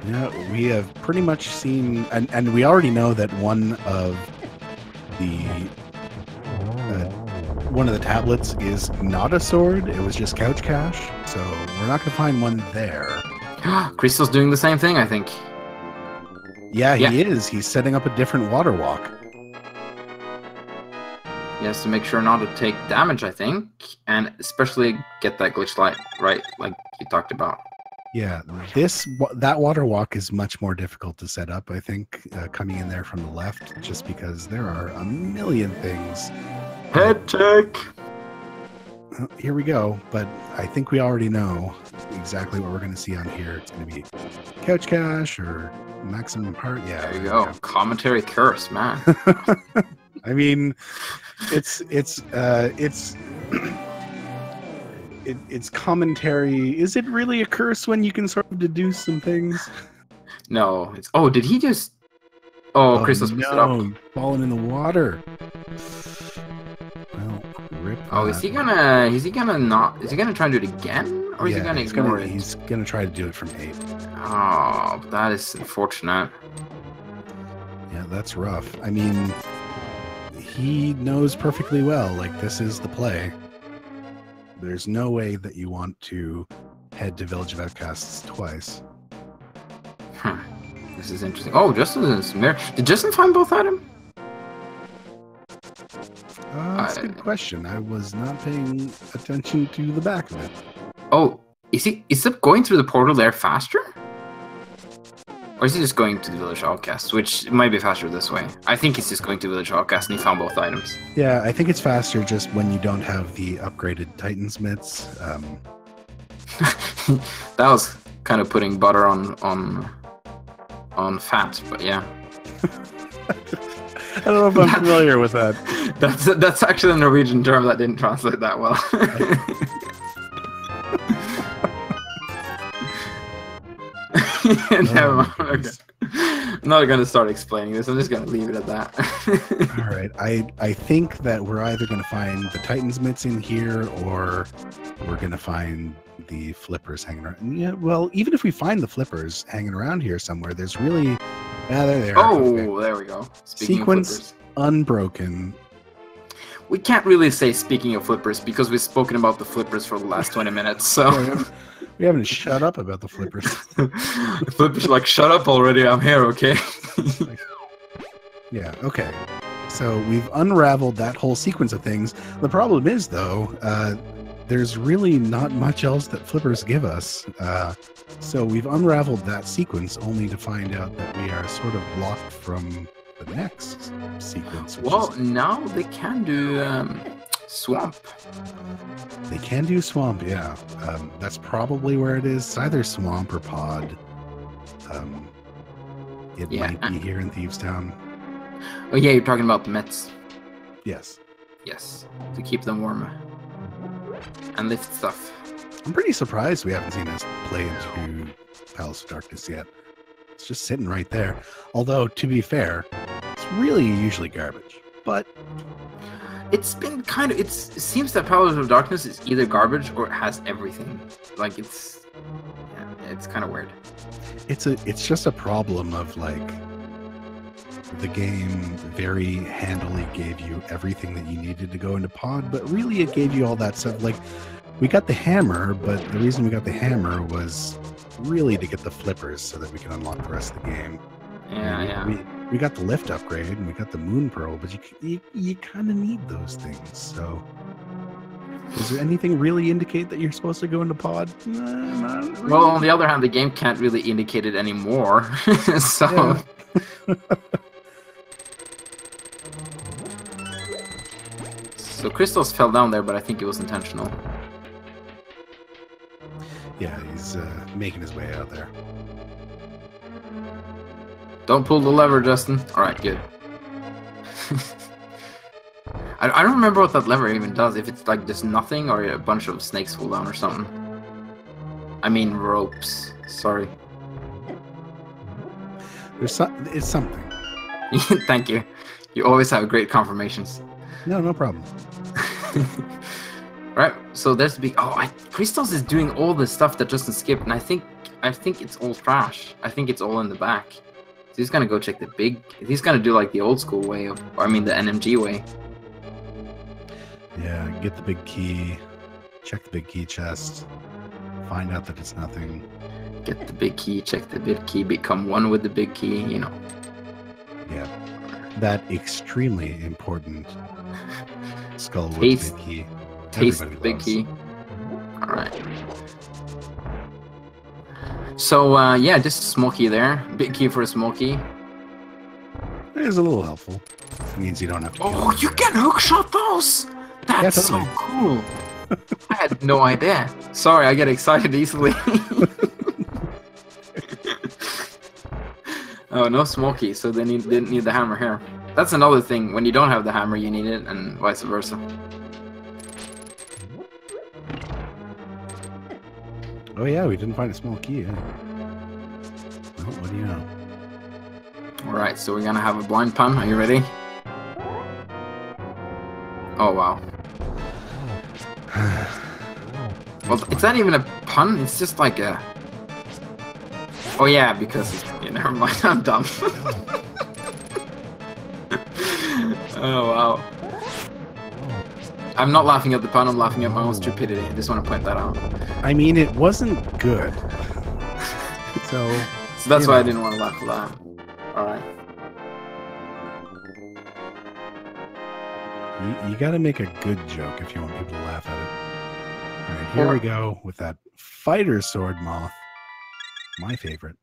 Yeah, we have pretty much seen, and we already know that one of the tablets is not a sword. It was just couch cash, so we're not gonna find one there. Crystal's doing the same thing, I think. Yeah, he is. He's setting up a different water walk. He has to make sure not to take damage, I think, and especially get that glitch light right, like you talked about. Yeah, that water walk is much more difficult to set up, I think, coming in there from the left, just because there are a million things. Head check! Here we go, but I think we already know exactly what we're going to see on here. It's going to be couch cash or maximum heart. Yeah, there you go. Commentary curse, man. I mean, it's commentary. Is it really a curse when you can sort of deduce some things? No, it's. Oh, did he just? Oh, Christos picks it up. Falling in the water. Well, rip. Oh, is he gonna not? Is he gonna try and do it again, or is he gonna ignore it? He's gonna try to do it from 8. Oh, that is unfortunate. Yeah, that's rough. I mean, he knows perfectly well, like, this is the play. There's no way that you want to head to Village of Outcasts twice. This is interesting. Oh, Justin's mirror. Did Justin find both items? Let's a good question. I was not paying attention to the back of it. Oh, is it going through the portal there faster? Or is he just going to the Village Outcast, which might be faster this way? I think he's just going to Village Outcast and he found both items. Yeah, I think it's faster just when you don't have the upgraded Titan's mitts. That was kind of putting butter on fat, but yeah. I don't know if I'm familiar with that. That's actually a Norwegian term that didn't translate that well. Never mind. Okay. I'm not going to start explaining this. I'm just going to leave it at that. All right. I think that we're either going to find the Titan's mitts in here, or we're going to find the flippers hanging around. Yeah, well, even if we find the flippers hanging around here somewhere, there's really... Yeah, there they are. Oh, okay. There we go. Speaking Sequence unbroken. We can't really say speaking of flippers because we've spoken about the flippers for the last 20 minutes, so... We haven't shut up about the flippers. The flippers are like, shut up already, I'm here, okay? Yeah, okay. So we've unraveled that whole sequence of things. The problem is, though, there's really not much else that flippers give us. So we've unraveled that sequence only to find out that we are sort of blocked from the next sequence. Well, now they can do swamp. They can do swamp, yeah. That's probably where it is. It's either swamp or pod. It might be here in Thieves Town. Oh yeah, you're talking about the Mets. Yes. Yes, to keep them warm and lift stuff. I'm pretty surprised we haven't seen us play into Palace of Darkness yet. It's just sitting right there. Although, to be fair, it's really usually garbage. But it's been kind of... It seems that Palace of Darkness is either garbage or it has everything. Like, it's kind of weird. It's just a problem of, like, the game very handily gave you everything that you needed to go into pod, but really it gave you all that stuff. Like, we got the hammer, but the reason we got the hammer was really to get the flippers so that we can unlock the rest of the game. Yeah. We got the lift upgrade and we got the moon pearl, but you kind of need those things. So, does there anything really indicate that you're supposed to go into pod? Not really. Well, on the other hand, the game can't really indicate it anymore. So. Yeah. So Christos fell down there, but I think it was intentional. Yeah, he's making his way out there. Don't pull the lever, Justin. Alright, good. I don't remember what that lever even does. If it's like just nothing or a bunch of snakes fall down or something. I mean ropes. Sorry. It's something. Thank you. You always have great confirmations. No problem. Right, so there's the big... Oh, Christos is doing all the stuff that Justin skipped, and I think it's all trash. I think it's all in the back. So he's gonna go check the big... He's gonna do like the old school way of... I mean the NMG way. Yeah, get the big key. Check the big key chest. Find out that it's nothing. Get the big key, check the big key, become one with the big key, you know. Yeah. That extremely important skull with the big key. Taste the big key. Alright. So, yeah, just a small key there. Big key for a small key. It is a little helpful. It means you don't have to... Oh, you can hookshot those! That's so cool! I had no idea. Sorry, I get excited easily. Oh, no small key, so they didn't need the hammer here. That's another thing. When you don't have the hammer, you need it, and vice versa. Oh yeah, we didn't find a small key. Well, what do you know? Alright, so we're gonna have a blind pun. Are you ready? Oh, wow. Well, it's not even a pun, it's just like a... Oh yeah, because... Yeah, never mind, I'm dumb. Oh, wow. I'm not laughing at the pun, I'm laughing at my own stupidity. I just want to point that out. I mean, it wasn't good. So that's why I didn't want to laugh at that. Alright. You got to make a good joke if you want people to laugh at it. All right, here we go with that fighter sword moth. My favorite.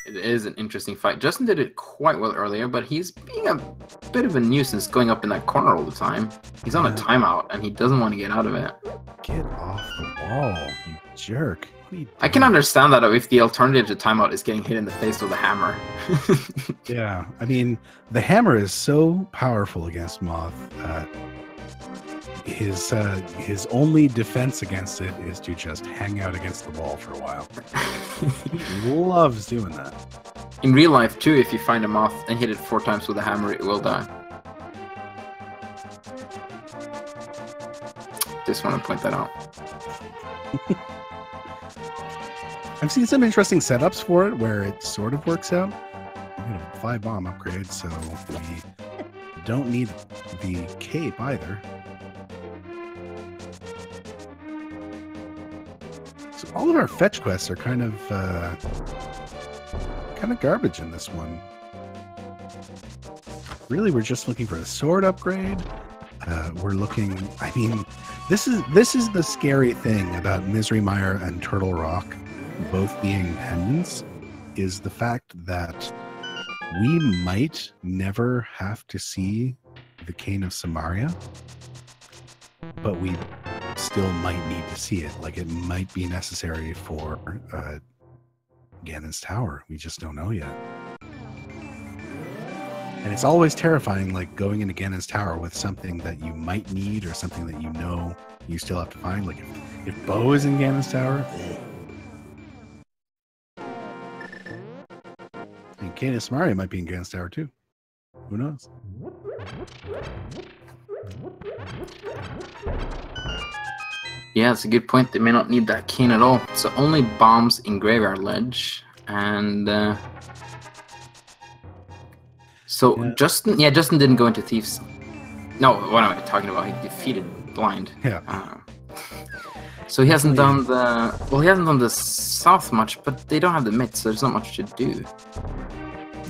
It is an interesting fight. Justin did it quite well earlier, but he's being a bit of a nuisance going up in that corner all the time. He's on a timeout, and he doesn't want to get out of it. Get off the wall, you jerk. I can understand that if the alternative to timeout is getting hit in the face with a hammer. Yeah, I mean, the hammer is so powerful against Moth. His only defense against it is to just hang out against the wall for a while. He loves doing that. In real life, too, if you find a moth and hit it 4 times with a hammer, it will die. Just want to point that out. I've seen some interesting setups for it where it sort of works out. We got a 5 bomb upgrade, so we don't need the cape either. So all of our fetch quests are kind of garbage in this one. Really, we're just looking for a sword upgrade. We're looking. I mean, this is the scary thing about Misery Mire and Turtle Rock, both being pendants, is the fact that we might never have to see the Cane of Samaria, but we still might need to see it. Like, it might be necessary for Ganon's Tower. We just don't know yet. And it's always terrifying, like, going into Ganon's Tower with something that you might need or something that you know you still have to find. Like, if Bo is in Ganon's Tower, and Cane of Samaria might be in Ganon's Tower too. Who knows? Yeah, it's a good point. They may not need that cane at all. So only bombs in Graveyard Ledge. And Justin didn't go into Thieves. No, what am I talking about? He defeated Blind. Yeah. So he hasn't done the south much, but they don't have the mids, so there's not much to do.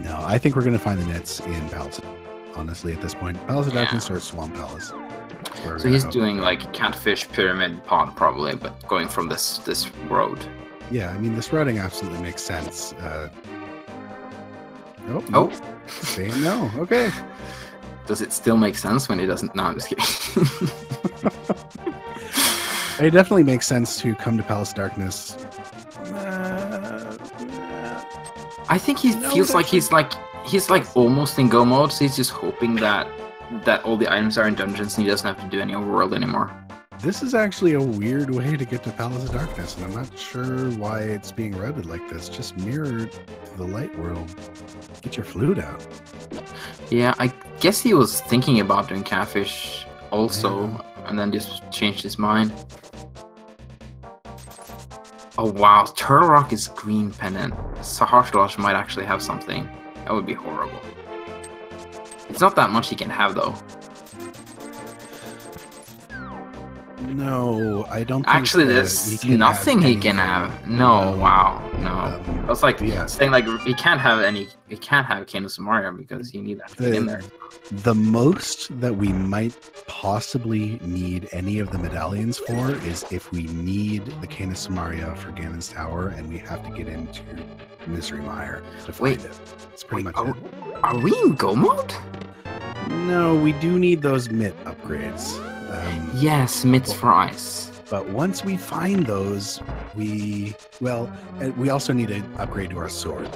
No, I think we're gonna find the nets in Palace. Honestly, at this point, Palace of Darkness or Swamp Palace. So he's doing like Catfish, Pyramid, Pond probably, but going from this road. Yeah, I mean, this routing absolutely makes sense. Saying no. Okay. Does it still make sense when it doesn't? No, I'm just kidding. It definitely makes sense to come to Palace of Darkness. I think he feels like he's almost in go mode, so he's just hoping that all the items are in dungeons and he doesn't have to do any overworld anymore. This is actually a weird way to get to Palace of Darkness, and I'm not sure why it's being routed like this. Just mirror to the light world. Get your flute out. Yeah, I guess he was thinking about doing Catfish also, and then just changed his mind. Oh wow, Turtle Rock is green pendant. Saharsh might actually have something. That would be horrible. It's not that much he can have though. No, I don't think actually there's nothing he can have. No, wow, no. I was like saying like he can't have Cane of Samaria because he need that in there. The most that we might possibly need any of the medallions for is if we need the Cane of Samaria for Ganon's Tower and we have to get into Misery Mire to find it. It's pretty much it. Are we in go mode? No, we do need those MIT upgrades. Yes, mitts for ice. But once we find those, we also need an upgrade to our sword.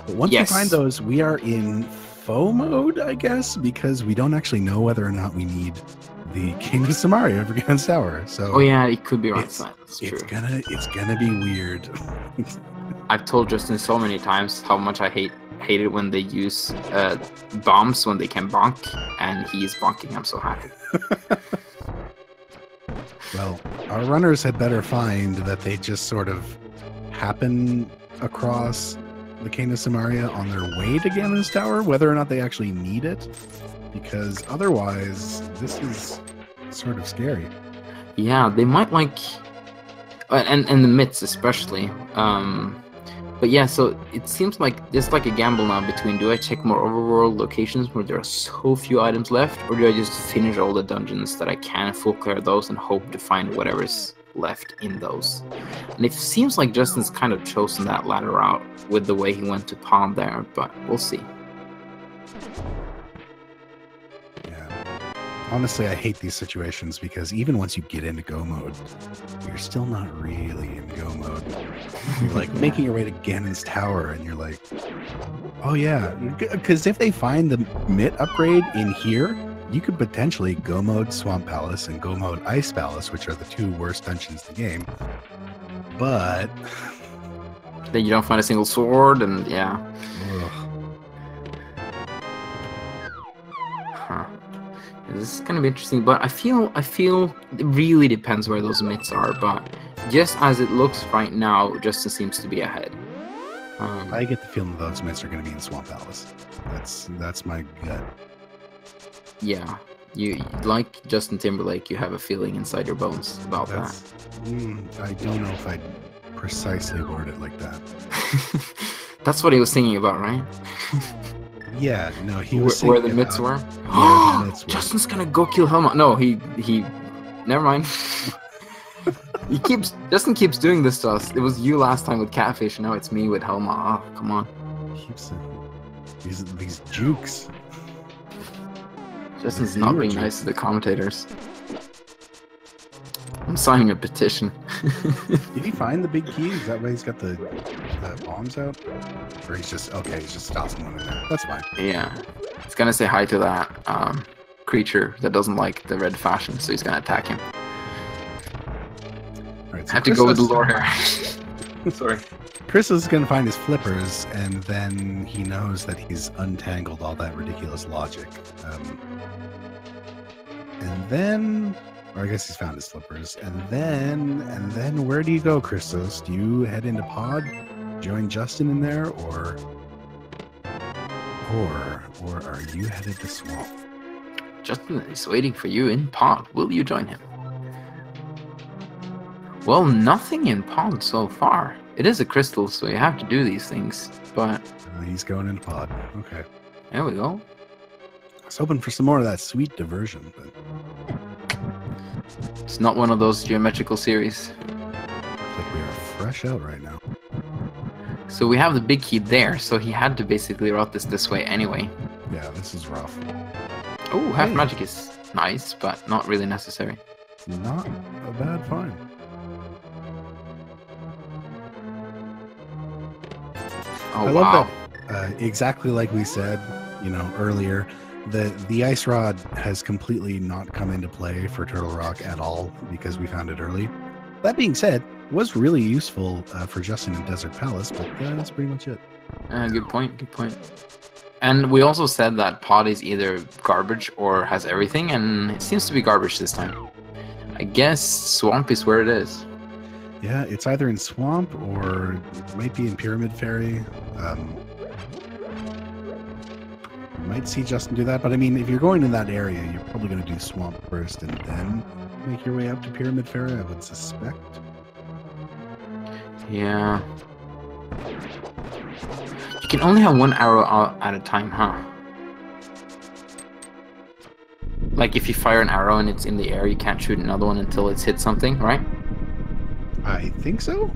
But once we find those, we are in foe mode, I guess, because we don't actually know whether or not we need the King of Samaria for Ganon's Tower. So it could be right side. That's true. It's gonna be weird. I've told Justin so many times how much I hate it when they use bombs when they can bonk, and he's bonking. I'm so happy. Well, our runners had better find that they just sort of happen across the Cane of Samaria on their way to Ganon's Tower, whether or not they actually need it, because otherwise this is sort of scary. Yeah, they might like, and the mitts especially. But yeah, so it seems like it's like a gamble now between do I check more overworld locations where there are so few items left, or do I just finish all the dungeons that I can, full clear those, and hope to find whatever's left in those. And it seems like Justin's kind of chosen that latter route with the way he went to Pond there, but we'll see. Honestly, I hate these situations because even once you get into go mode, you're still not really in go mode. You're like making your way to Ganon's tower and you're like, oh yeah, because if they find the MIT upgrade in here, you could potentially go mode Swamp Palace and go mode Ice Palace, which are the two worst dungeons in the game. But then you don't find a single sword, and yeah. Ugh. Huh. This is gonna be interesting, but I feel it really depends where those myths are. But just as it looks right now, Justin seems to be ahead. I get the feeling those myths are going to be in Swamp Palace. That's my gut. Yeah, you like Justin Timberlake. You have a feeling inside your bones about that. I don't know if I'd precisely word it like that. That's what he was singing about, right? Yeah, no, he was where the myths were. Justin's gonna go kill Helma. No, he. Never mind. Justin keeps doing this to us. It was you last time with Catfish. Now it's me with Helma. Oh, come on. Keeps these jukes. Justin's not being nice to the commentators. I'm signing a petition. Did he find the big key? Is that why he's got the bombs out? Or he's just tossing one in there. That's fine. Yeah. He's gonna say hi to that creature that doesn't like the red fashion, so he's gonna attack him. Alright, so I have to go with the lore here. Sorry. Chris is gonna find his flippers, and then he knows that he's untangled all that ridiculous logic. And then... Or I guess he's found his slippers. And then where do you go, Christos? Do you head into Pod? Join Justin in there? Or are you headed to Swamp? Justin is waiting for you in Pod. Will you join him? Well, nothing in Pod so far. It is a crystal, so you have to do these things, but... He's going into Pod. Okay. There we go. I was hoping for some more of that sweet diversion, but... It's not one of those geometrical series. Looks like we are fresh out right now. So we have the big key there, so he had to basically route this way anyway. Yeah, this is rough. Oh, half magic is nice, but not really necessary. Not a bad find. Oh, I wow. love that. Exactly like we said, earlier. The ice rod has completely not come into play for Turtle Rock at all because we found it early. That being said, it was really useful for Justin in Desert Palace, but that's pretty much it. Good point. And we also said that Pod is either garbage or has everything, and it seems to be garbage this time. I guess Swamp is where it is. Yeah, it's either in Swamp or it might be in Pyramid Fairy. Might see Justin do that, but I mean, if you're going in that area, you're probably going to do Swamp first and then make your way up to Pyramid Fairy, I would suspect. Yeah. You can only have one arrow out at a time, huh? Like if you fire an arrow and it's in the air, you can't shoot another one until it's hit something, right? I think so.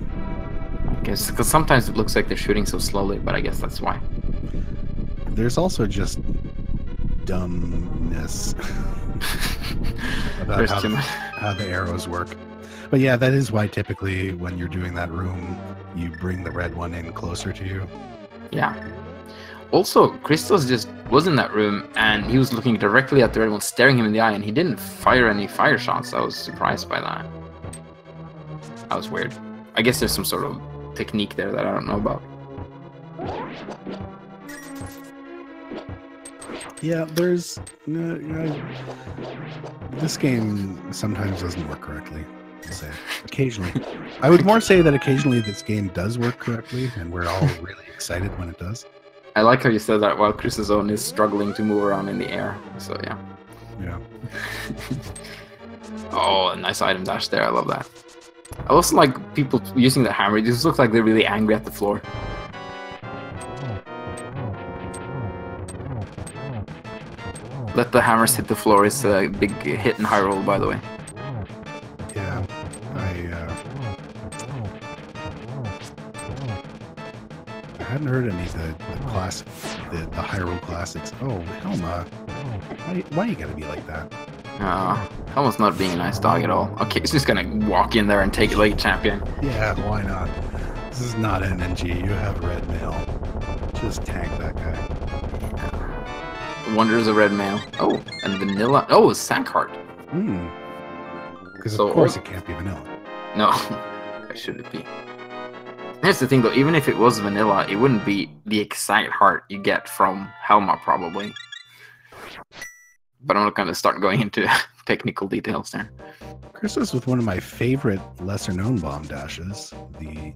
I guess, because sometimes it looks like they're shooting so slowly, but I guess that's why. There's also just dumbness about how the arrows work. But yeah, that is why typically when you're doing that room, you bring the red one in closer to you. Yeah. Also, Christos just was in that room and he was looking directly at the red one, staring him in the eye, and he didn't fire any fire shots. I was surprised by that. That was weird. I guess there's some sort of technique there that I don't know about. Yeah, there's... this game sometimes doesn't work correctly, I'll say. Occasionally. I would more say that occasionally this game does work correctly, and we're all really excited when it does. I like how you said that while ChristosOwen is struggling to move around in the air, so yeah. Yeah. Oh, a nice item dash there, I love that. I also like people using the hammer. It just looks like they're really angry at the floor. Let the hammers hit the floor is a big hit in Hyrule, by the way. Yeah, I hadn't heard any of the classic, the Hyrule classics. Oh, Helma, why you gotta be like that? Helma's not being a nice dog at all. Okay, he's just gonna walk in there and take it like a champion. Yeah, why not? This is not NNG. You have red mail. Just tank that guy. Wonders of red mail. Oh, and vanilla. Oh, Sankheart. Because of course it can't be vanilla. No, why should it be? Here's the thing though, even if it was vanilla, it wouldn't be the exact heart you get from Helma, probably. But I'm not going to start going into technical details there. Christos with one of my favorite lesser-known bomb dashes, the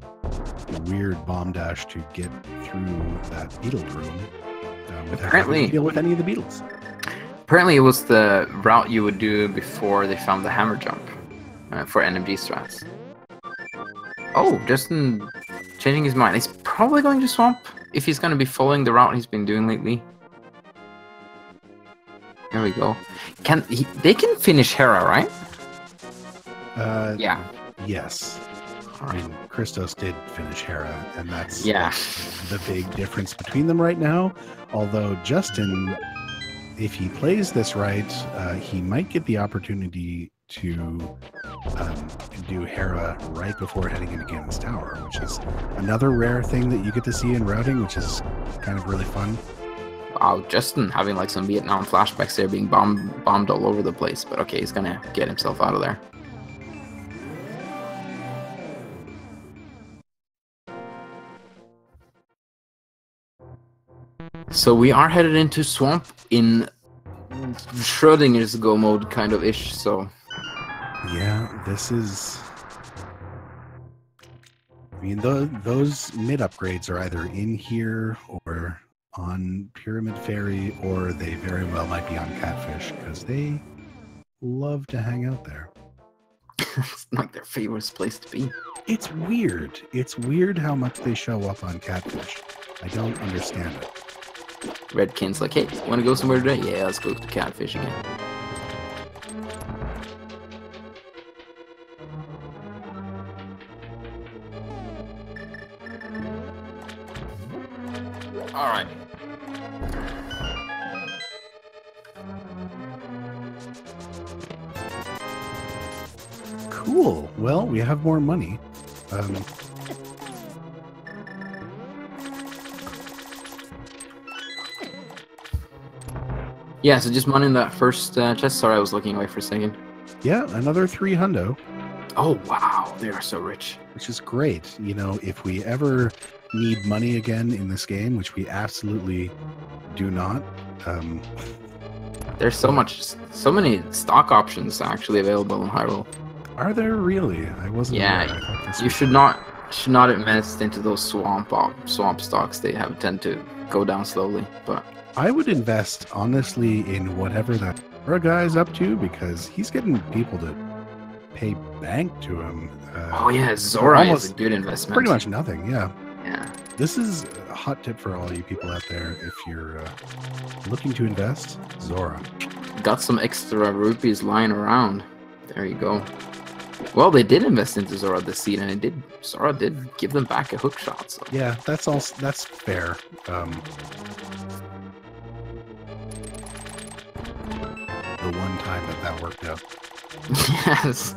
weird bomb dash to get through that beetle room without having to deal with any of the beetles. Apparently it was the route you would do before they found the hammer jump for NMG strats. Oh, Justin changing his mind. He's probably going to swamp if he's going to be following the route he's been doing lately. There we go. They can finish Hera, right? Yeah. Yes. I mean, Christos did finish Hera, and that's the big difference between them right now. Although Justin, if he plays this right, he might get the opportunity to do Hera right before heading into Ganon's Tower, which is another rare thing that you get to see in routing, which is kind of really fun. Wow, Justin having like some Vietnam flashbacks there, being bombed all over the place. But okay, he's gonna get himself out of there. So we are headed into swamp in Schrodinger's go mode kind of ish. So yeah, this is. I mean, those mid upgrades are either in here or on Pyramid Ferry, or they very well might be on Catfish, because they love to hang out there. It's like their favorite place to be. It's weird. It's weird how much they show up on Catfish. I don't understand it. Redkin's like, hey, want to go somewhere today? Yeah, let's go to Catfish again. All right. Cool. Well, we have more money. Yeah, so just money in that first chest. Sorry, I was looking away for a second. Yeah, another 3 hundo. Oh, wow. They are so rich. Which is great. You know, if we ever need money again in this game, which we absolutely do not. There's so many stock options actually available in Hyrule. Are there really? I wasn't. Yeah, you should not invest into those swamp stocks. They tend to go down slowly. But I would invest honestly in whatever that Zora guy's up to, because he's getting people to pay bank to him. Oh yeah, Zora is a good investment. Pretty much nothing. Yeah. Yeah. This is a hot tip for all you people out there. If you're looking to invest, Zora. Got some extra rupees lying around. There you go. Well, they did invest into Zora this season, and Zora did give them back a hook shot. So. Yeah, that's fair. The one time that worked out. Yes.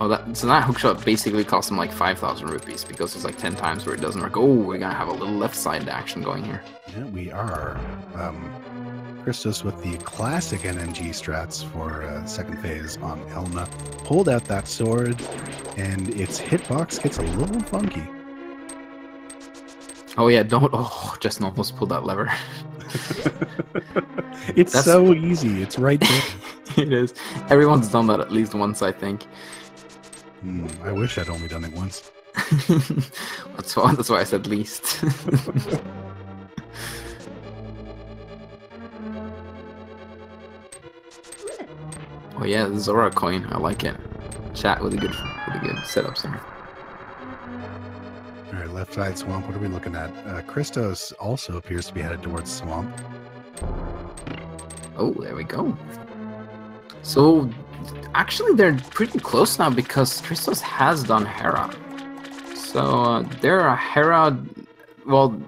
Oh, so that hookshot basically cost them like 5,000 rupees, because there's like 10 times where it doesn't work. Oh, we're gonna have a little left side action going here. Yeah, we are. Christos with the classic NNG strats for second phase on Elna. Pulled out that sword, and its hitbox gets a little funky. Oh yeah, just almost pulled that lever. That's so easy. It's right there. It is. Everyone's done that at least once, I think. I wish I'd only done it once. That's why I said least. Oh yeah, the Zora coin. I like it. Chat with a good setups there. All right, left side swamp. What are we looking at? Christos also appears to be headed towards swamp. Oh, there we go. So, actually, they're pretty close now because Christos has done Hera. So, they're a Hera, well,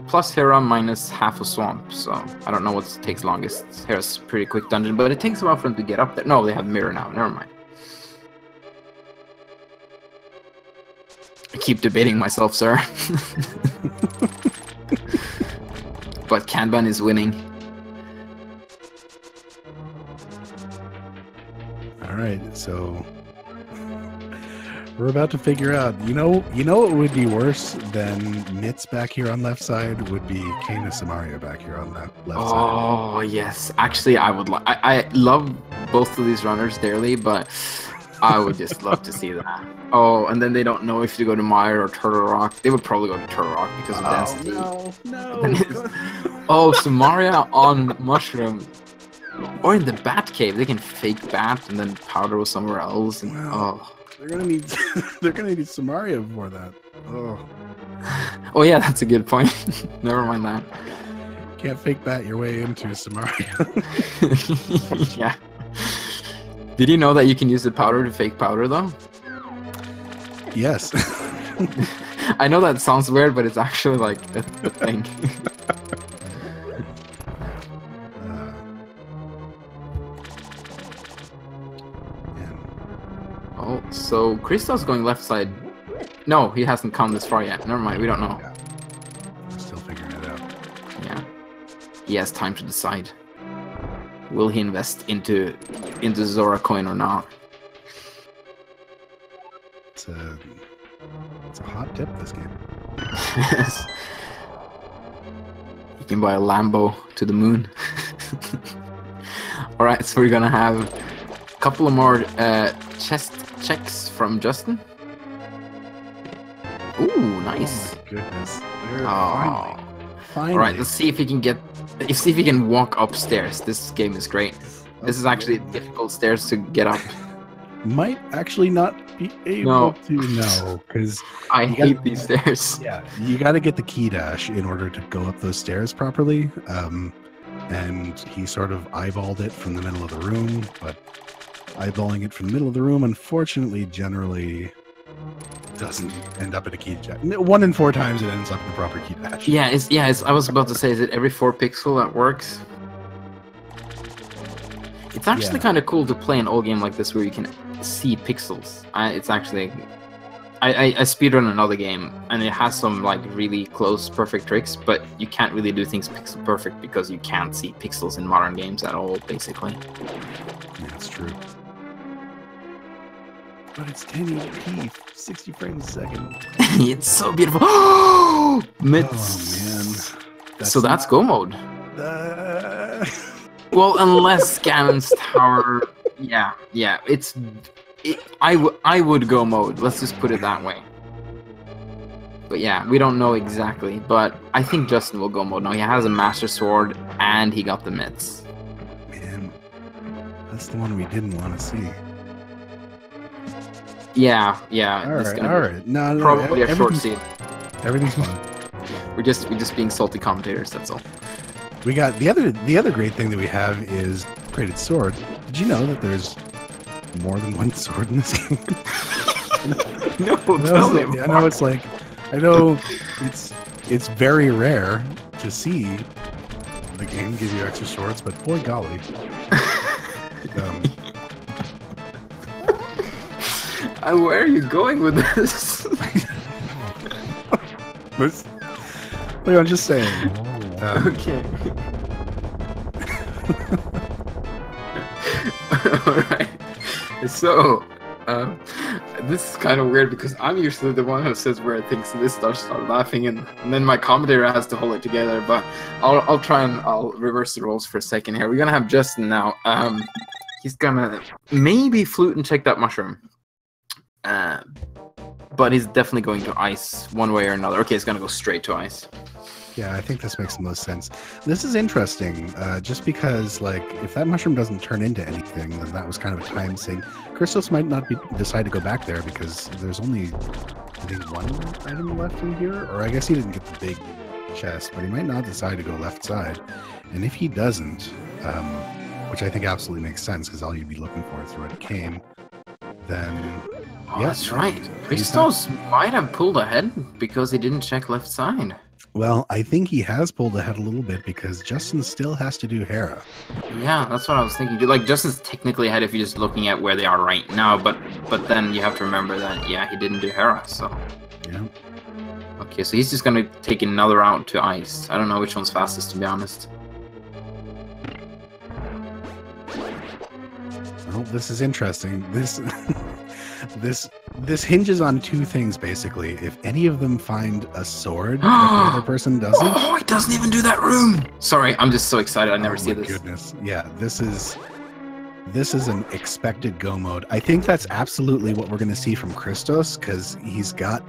plus Hera minus half a swamp. So, I don't know what takes longest. Hera's pretty quick dungeon, but it takes a while for them to get up there. No, they have Mirror now. Never mind. I keep debating myself, sir. But Kanban is winning. All right, so we're about to figure out. You know what would be worse than Mitz back here on left side would be Kane Samaria back here on that left side. Oh yes, actually, I would. I love both of these runners dearly, but I would just love to see that. Oh, and then they don't know if to go to Mire or Turtle Rock. They would probably go to Turtle Rock because of density. No. Oh, Samaria on Mushroom. Or in the Bat Cave, they can fake Bat and then powder somewhere else. And, wow. They're gonna need Samaria before that. Oh. Oh yeah, that's a good point. Never mind that. Can't fake Bat your way into Samaria. Yeah. Did you know that you can use the powder to fake powder though? Yes. I know that sounds weird, but it's actually like a thing. Oh, so Christos going left side. No, he hasn't come this far yet. Never mind, we don't know. Yeah. We're still figuring it out. Yeah. He has time to decide. Will he invest into Zora coin or not? It's a hot tip, this game. Yes. You can buy a Lambo to the moon. Alright, so we're gonna have a couple of more chest checks from Justin. Ooh, nice. Oh my goodness. Oh. Finally. Alright, let's see if he can walk upstairs. This game is great. This is actually difficult stairs to get up. Might actually not be able to know, because I hate these stairs. Yeah, you got to get the key dash in order to go up those stairs properly. And he sort of eyeballed it from the middle of the room, but eyeballing it from the middle of the room, unfortunately, generally doesn't end up in a key dash. 1 in 4 times it ends up in a proper key dash. Yeah, I was about to say, is it every 4 pixel that works? It's actually kind of cool to play an old game like this where you can see pixels. It's actually... I speedrun another game, and it has some like really close, perfect tricks, but you can't really do things pixel perfect because you can't see pixels in modern games at all, basically. Yeah, that's true. But it's 1080p, 60 frames a second. It's so beautiful. Mitz. Oh man. So that's go mode. Well, unless Ganon's tower, yeah, I would go mode. Let's just put it that way. But yeah, we don't know exactly. But I think Justin will go mode. Now he has a Master Sword and he got the mitts. Man, that's the one we didn't want to see. Yeah. All right. No, probably a short seed. Everything's fine. We're just being salty commentators. That's all. We got the other great thing that we have is upgraded sword. Did you know that there's more than one sword in this game? No, tell me. I know it's like, I know it's very rare to see the game give you extra swords, but boy golly. Where are you going with this? I'm just saying. Okay. Alright. So, this is kind of weird because I'm usually the one who says weird things and this stuff start laughing and then my commentator has to hold it together, but I'll try and I'll reverse the roles for a second here. We're gonna have Justin now. He's gonna maybe flute and check that mushroom. But he's definitely going to ice one way or another. Okay, he's gonna go straight to ice. Yeah, I think this makes the most sense. This is interesting, just because, like, if that mushroom doesn't turn into anything, then that was kind of a time thing. Christos might not decide to go back there because there's only, I think, one item left in here. Or I guess he didn't get the big chest, but he might not decide to go left side. And if he doesn't, which I think absolutely makes sense because all you'd be looking for is the red cane. Then, oh, yeah, that's right. Christos might have pulled ahead because he didn't check left side. Well, I think he has pulled ahead a little bit because Justin still has to do Hera. Yeah, that's what I was thinking. Like, Justin's technically ahead if you're just looking at where they are right now, but then you have to remember that, yeah, he didn't do Hera, so... Yeah. Okay, so he's just gonna take another route to ice. I don't know which one's fastest, to be honest. Well, this is interesting. This hinges on two things, basically. If any of them find a sword that the other person doesn't... Oh, he doesn't even do that room! Sorry, I'm just so excited. I never see this. Oh my goodness. Yeah, this is an expected go mode. I think that's absolutely what we're going to see from Christos, because he's got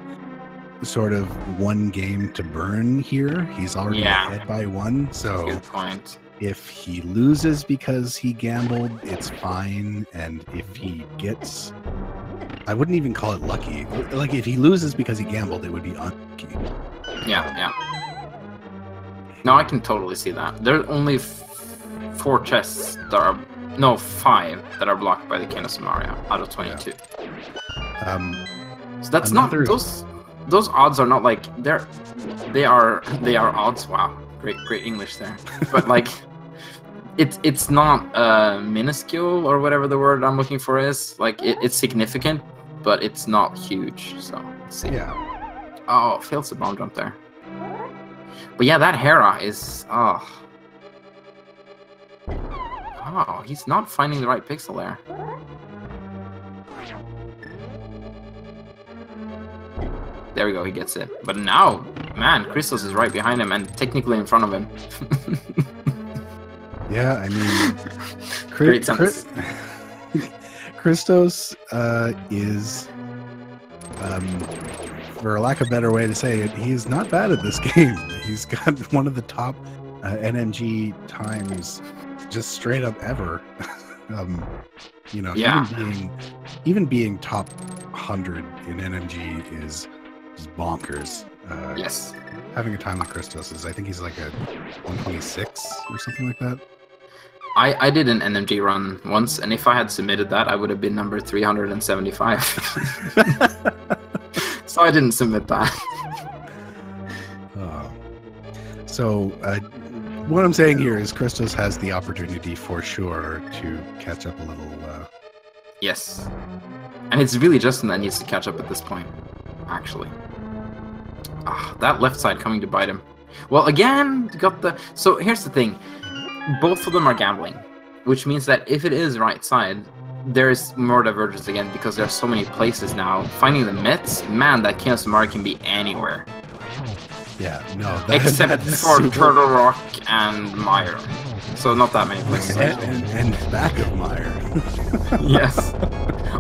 sort of one game to burn here. He's already ahead by one, so... Good point. If he loses because he gambled, it's fine, and if he gets... I wouldn't even call it lucky. Like, if he loses because he gambled, it would be unlucky. Yeah. No, I can totally see that. There are only 4 chests that are... No, 5 that are blocked by the King of Samaria out of 22. So that's not... Those odds are not like... They are odds. Wow. Great English there. But, like... It's not minuscule or whatever the word I'm looking for is. Like, it's significant, but it's not huge. So let's see. Yeah. Oh, fails the bomb jump there. But yeah, that Hera is he's not finding the right pixel there. There we go, he gets it. But now, man, Christos is right behind him and technically in front of him. Yeah, I mean, Christos is, for lack of a better way to say it, he's not bad at this game. He's got one of the top NMG times, just straight up ever. You know, even being top 100 in NMG is bonkers. Yes. Having a time like Christos is, I think he's like a 126 or something like that. I did an NMG run once, and if I had submitted that, I would have been number 375. So I didn't submit that. So what I'm saying here is Christos has the opportunity for sure to catch up a little. Yes. And it's really Justin that needs to catch up at this point, actually. That left side coming to bite him. Well, again, got the... So here's the thing. Both of them are gambling, which means that if it is right side, there's more divergence again because there's so many places now. Finding the myths, man, that King of Samaria can be anywhere. Yeah, no. Except for Turtle Rock and Mire. So not that many places. And back of Mire. Yes.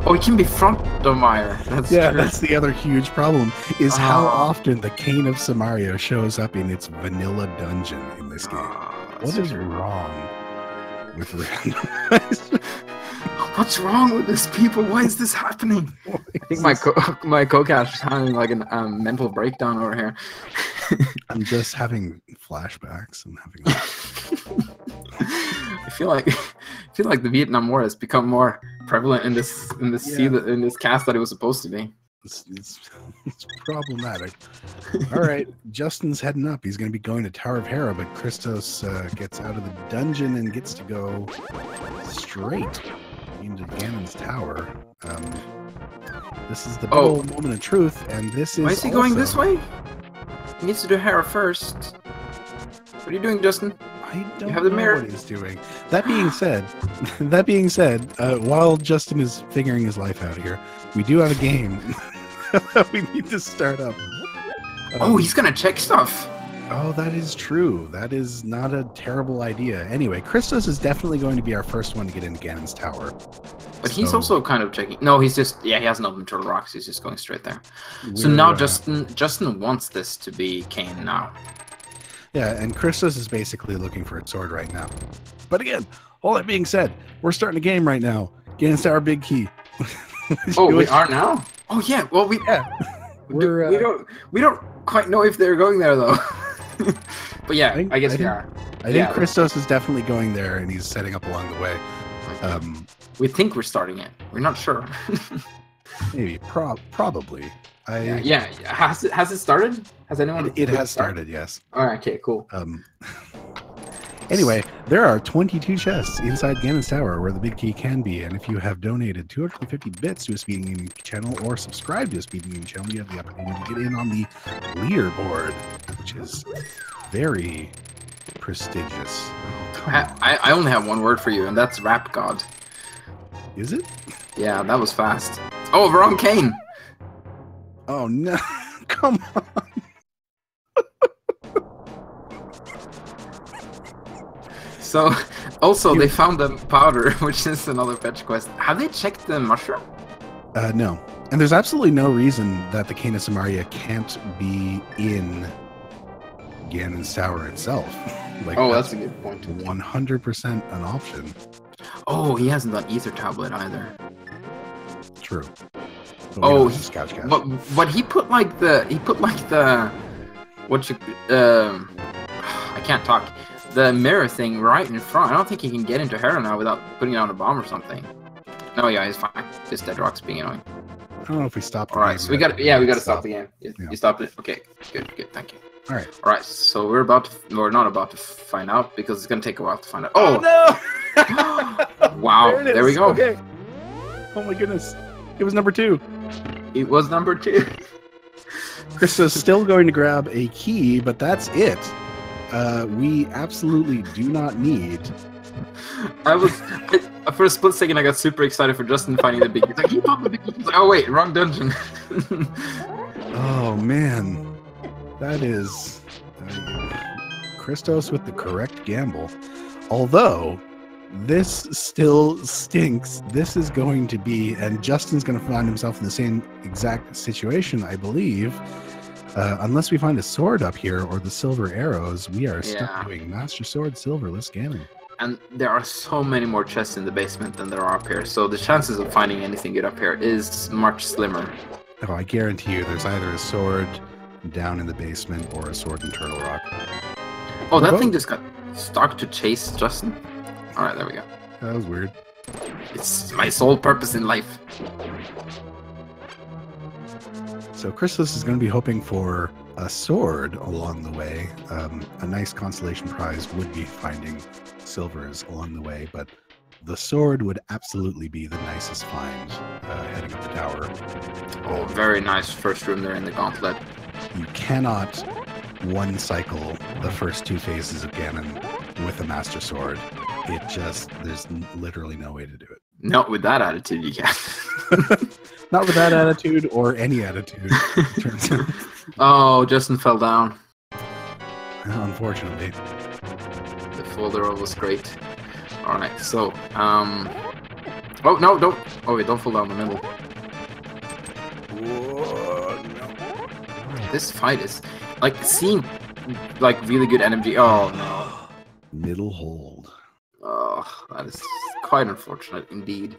Oh, it can be front of Mire. That's true. That's the other huge problem, is how often the Cane of Samaria shows up in its vanilla dungeon in this game. What is wrong with Randomizer? What's wrong with this, people? Why is this happening? I think my co-cash is having like a mental breakdown over here. I'm just having flashbacks. I'm having. I feel like the Vietnam War has become more prevalent in this cast that it was supposed to be. It's problematic. All right, Justin's heading up. He's going to be going to Tower of Hera, but Christos gets out of the dungeon and gets to go straight into Ganon's tower. This is the big old moment of truth, and this is. Why is he going this way? He needs to do Hera first. What are you doing, Justin? I don't know what he's doing. That being said, while Justin is figuring his life out here, we do have a game that we need to start up. He's gonna check stuff. Oh, that is true. That is not a terrible idea. Anyway, Christos is definitely going to be our first one to get into Ganon's tower. But he's also kind of checking. No, he's just he hasn't opened Turtle Rocks. He's just going straight there. So now Justin wants this to be Kane now. Yeah, and Christos is basically looking for a sword right now. But again, all that being said, we're starting a game right now. Ganon's tower, big key. We are now? Oh yeah. Well, we don't quite know if they're going there though. But yeah, I guess we are. I think Christos is definitely going there, and he's setting up along the way. We think we're starting it. We're not sure. Maybe, probably. Yeah. Has it started? Has anyone? It has started. Yes. All right. Okay. Cool. Anyway, there are 22 chests inside Ganon's Tower where the big key can be, and if you have donated 250 bits to a speeding gaming channel or subscribed to a speeding gaming channel, you have the opportunity to get in on the leaderboard, which is very prestigious. I only have one word for you, and that's Rap God. Is it? Yeah, that was fast. Oh, wrong Kane. Oh no! Come on. So, also, they found the powder, which is another fetch quest. Have they checked the mushroom? No. And there's absolutely no reason that the Cane of Samaria can't be in Ganon's Tower itself. Like, oh, that's a good point. 100% an option. Oh, he hasn't done Ether Tablet either. True. Oh, but he put like the I can't talk. The mirror thing right in front. I don't think he can get into Hera now without putting down a bomb or something. No, yeah, he's fine. This dead rock's being annoying. I don't know if we stopped. All right, so we got to stop the game. You stopped it. Okay, good, thank you. All right. So we're not about to find out because it's gonna take a while to find out. Oh no! Wow, there we go. Okay. Oh my goodness, it was number 2. It was number 2. Chris is still going to grab a key, but that's it. We absolutely do not need. For a split second, I got super excited for Justin finding the big. He's like, he found the big. He's like, oh wait, wrong dungeon. Oh man, that is Christos with the correct gamble. Although this still stinks. This is going to be, and Justin's going to find himself in the same exact situation, I believe. Unless we find a sword up here or the silver arrows, we are stuck doing Master Sword Silverless Ganon. And there are so many more chests in the basement than there are up here, so the chances of finding anything good up here is much slimmer. Oh, I guarantee you there's either a sword down in the basement or a sword in Turtle Rock. Oh, that thing just got stuck to chase Justin? Alright, there we go. That was weird. It's my sole purpose in life. So Christos is going to be hoping for a sword along the way. A nice consolation prize would be finding silvers along the way, but the sword would absolutely be the nicest find heading up the tower. Oh, very nice first room there in the gauntlet. You cannot one cycle the first 2 phases of Ganon with a Master Sword. There's literally no way to do it. Not with that attitude, you can. Not with that attitude or any attitude. Oh, Justin fell down. Unfortunately. The folder was great. Alright, so, oh, no, don't. Oh, wait, don't fall down the middle. Whoa, no. This fight is, like, seeing, like, really good energy. Oh, no. Middle hold. Oh, that is quite unfortunate indeed.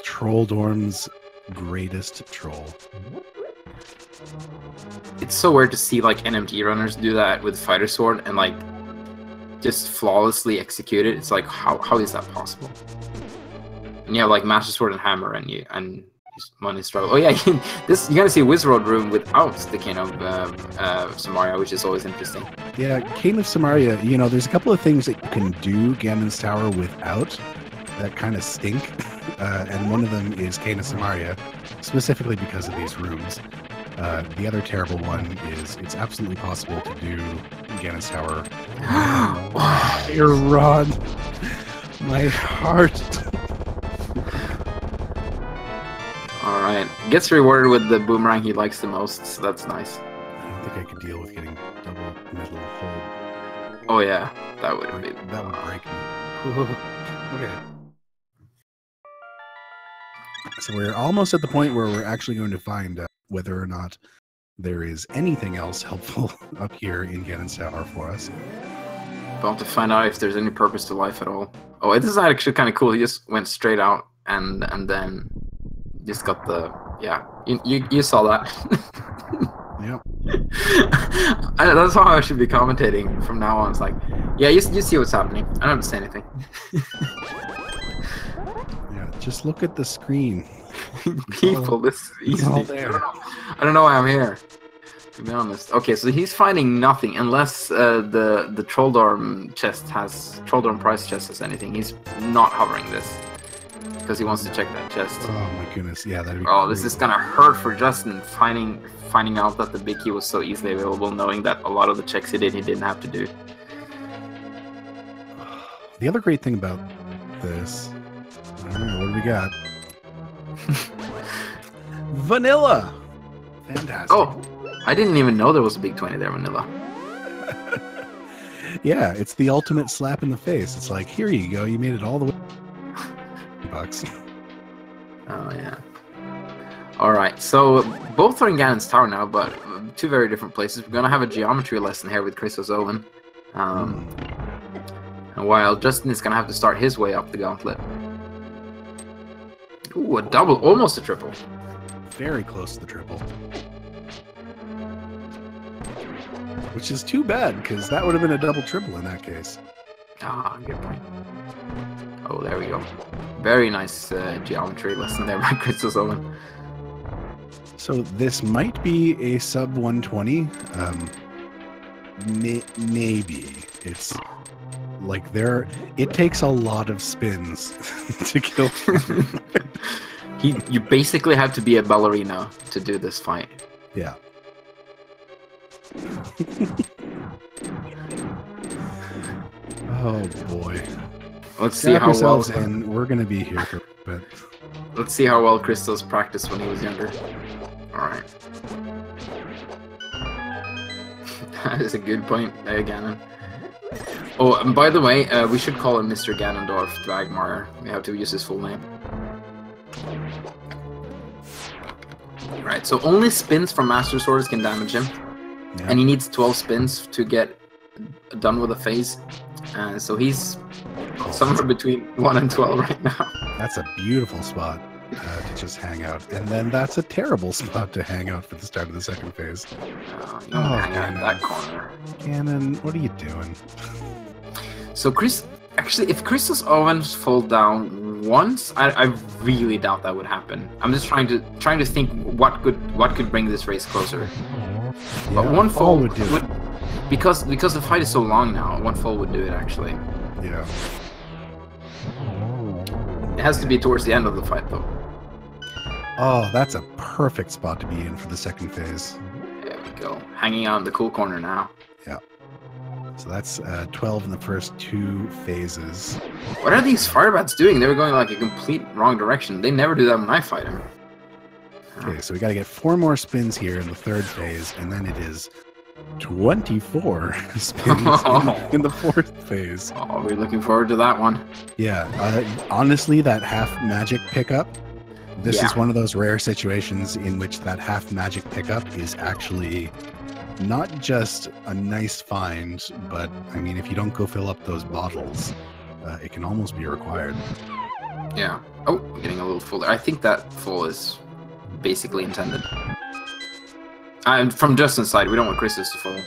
Trolldorm's greatest troll. It's so weird to see like NMG runners do that with Fighter Sword and like just flawlessly execute it. It's like how is that possible? And you have like Master Sword and Hammer and money struggle. Oh yeah, you gotta see Wizroad room without the Cane of Samaria, which is always interesting. Yeah, Cane of Samaria, you know, there's a couple of things that you can do Ganon's Tower without that kind of stink. And one of them is Cane of Samaria, specifically because of these rooms. The other terrible one is it's absolutely possible to do Ganon's Tower. Your rod, my heart. Alright, gets rewarded with the boomerang he likes the most, so that's nice. I don't think I could deal with getting double middle hold. Oh yeah, that would be... That would break me. Okay. So we're almost at the point where we're actually going to find whether or not there is anything else helpful up here in Ganon's Tower for us. About to find out if there's any purpose to life at all. Oh, this is actually kind of cool. He just went straight out and then just got the... Yeah, you saw that. Yep. That's how I should be commentating from now on. It's like, yeah, you see what's happening. I don't have to say anything. Yeah, just look at the screen. People, this is easy. I don't know why I'm here, to be honest. Okay, so he's finding nothing unless the Trolldorm prize chest has anything. He's not hovering this because he wants to check that chest. Oh my goodness, yeah, that'd be this is gonna hurt for Justin finding out that the big key was so easily available, knowing that a lot of the checks he didn't have to do. The other great thing about this, I don't know, what do we got? Vanilla! Fantastic. Oh, I didn't even know there was a big 20 there, Vanilla. Yeah, it's the ultimate slap in the face. It's like, here you go, you made it all the way. Bucks. Oh, yeah. Alright, so both are in Ganon's Tower now, but two very different places. We're going to have a geometry lesson here with ChristosOwen. And while Justin is going to have to start his way up the gauntlet. Ooh, a double, almost a triple. Very close to the triple. Which is too bad, because that would have been a double triple in that case. Ah, good point. Oh, there we go. Very nice geometry lesson there by ChristosOwen. So this might be a sub 120. Maybe. It's like it takes a lot of spins to kill him. You basically have to be a ballerina to do this fight. Yeah. Oh boy. Let's see how well. And we're gonna be here for a bit. Let's see how well Christos practiced when he was younger. All right. That is a good point, Ganon. Oh, and by the way, we should call him Mr. Ganondorf Dvagmar. We have to use his full name. Right, so only spins from Master Swords can damage him. Yeah. And he needs 12 spins to get done with a phase. So he's somewhere between 1 and 12 right now. That's a beautiful spot to just hang out. And then that's a terrible spot to hang out for the start of the second phase. You hang out in that corner. Ganon, what are you doing? So actually, if ChristosOwen fall down once, I really doubt that would happen. I'm just trying to think what could bring this race closer. Yeah, but one fall would do it. Because the fight is so long now, one fall would do it actually. Yeah. It has to be towards the end of the fight though. Oh, that's a perfect spot to be in for the second phase. There we go. Hanging out in the cool corner now. Yeah. So that's 12 in the first 2 phases. What are these firebats doing? They were going like a complete wrong direction. They never do that when I fight him. Okay, so we got to get 4 more spins here in the third phase, and then it is 24 spins in the 4th phase. Oh, we're looking forward to that one. Yeah, honestly, that half magic pickup, this is one of those rare situations in which that half magic pickup is actually not just a nice find, but I mean, if you don't go fill up those bottles, it can almost be required. Yeah. Oh, I'm getting a little full there. I think that full is basically intended. And from Justin's side, we don't want Christos to fall.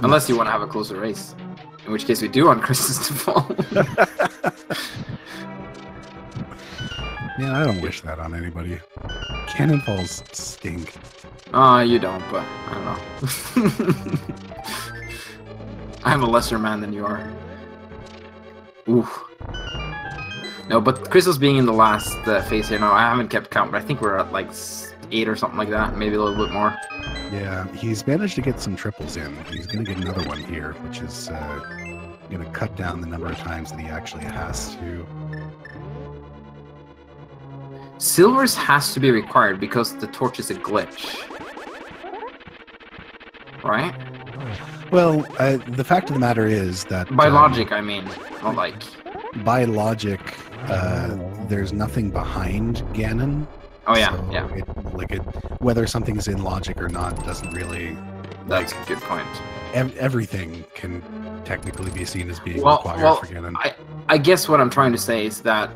Unless you want to have a closer race. In which case we do want Christos to fall. Yeah, I don't wish that on anybody. Cannonballs stink. You don't, but I don't know. I'm a lesser man than you are. Ooh. No, but Christos being in the last phase here now, I haven't kept count, but I think we're at like 8 or something like that, maybe a little bit more. Yeah, he's managed to get some triples in. He's going to get another one here, which is going to cut down the number of times that he actually has to. Silvers has to be required because the torch is a glitch. Right? Well, the fact of the matter is that... By logic, I mean. Not like... By logic, there's nothing behind Ganon. Oh, yeah, so yeah. Whether something's in logic or not doesn't really... That's a good point. Everything can technically be seen as being required for Ganon. I I guess what I'm trying to say is that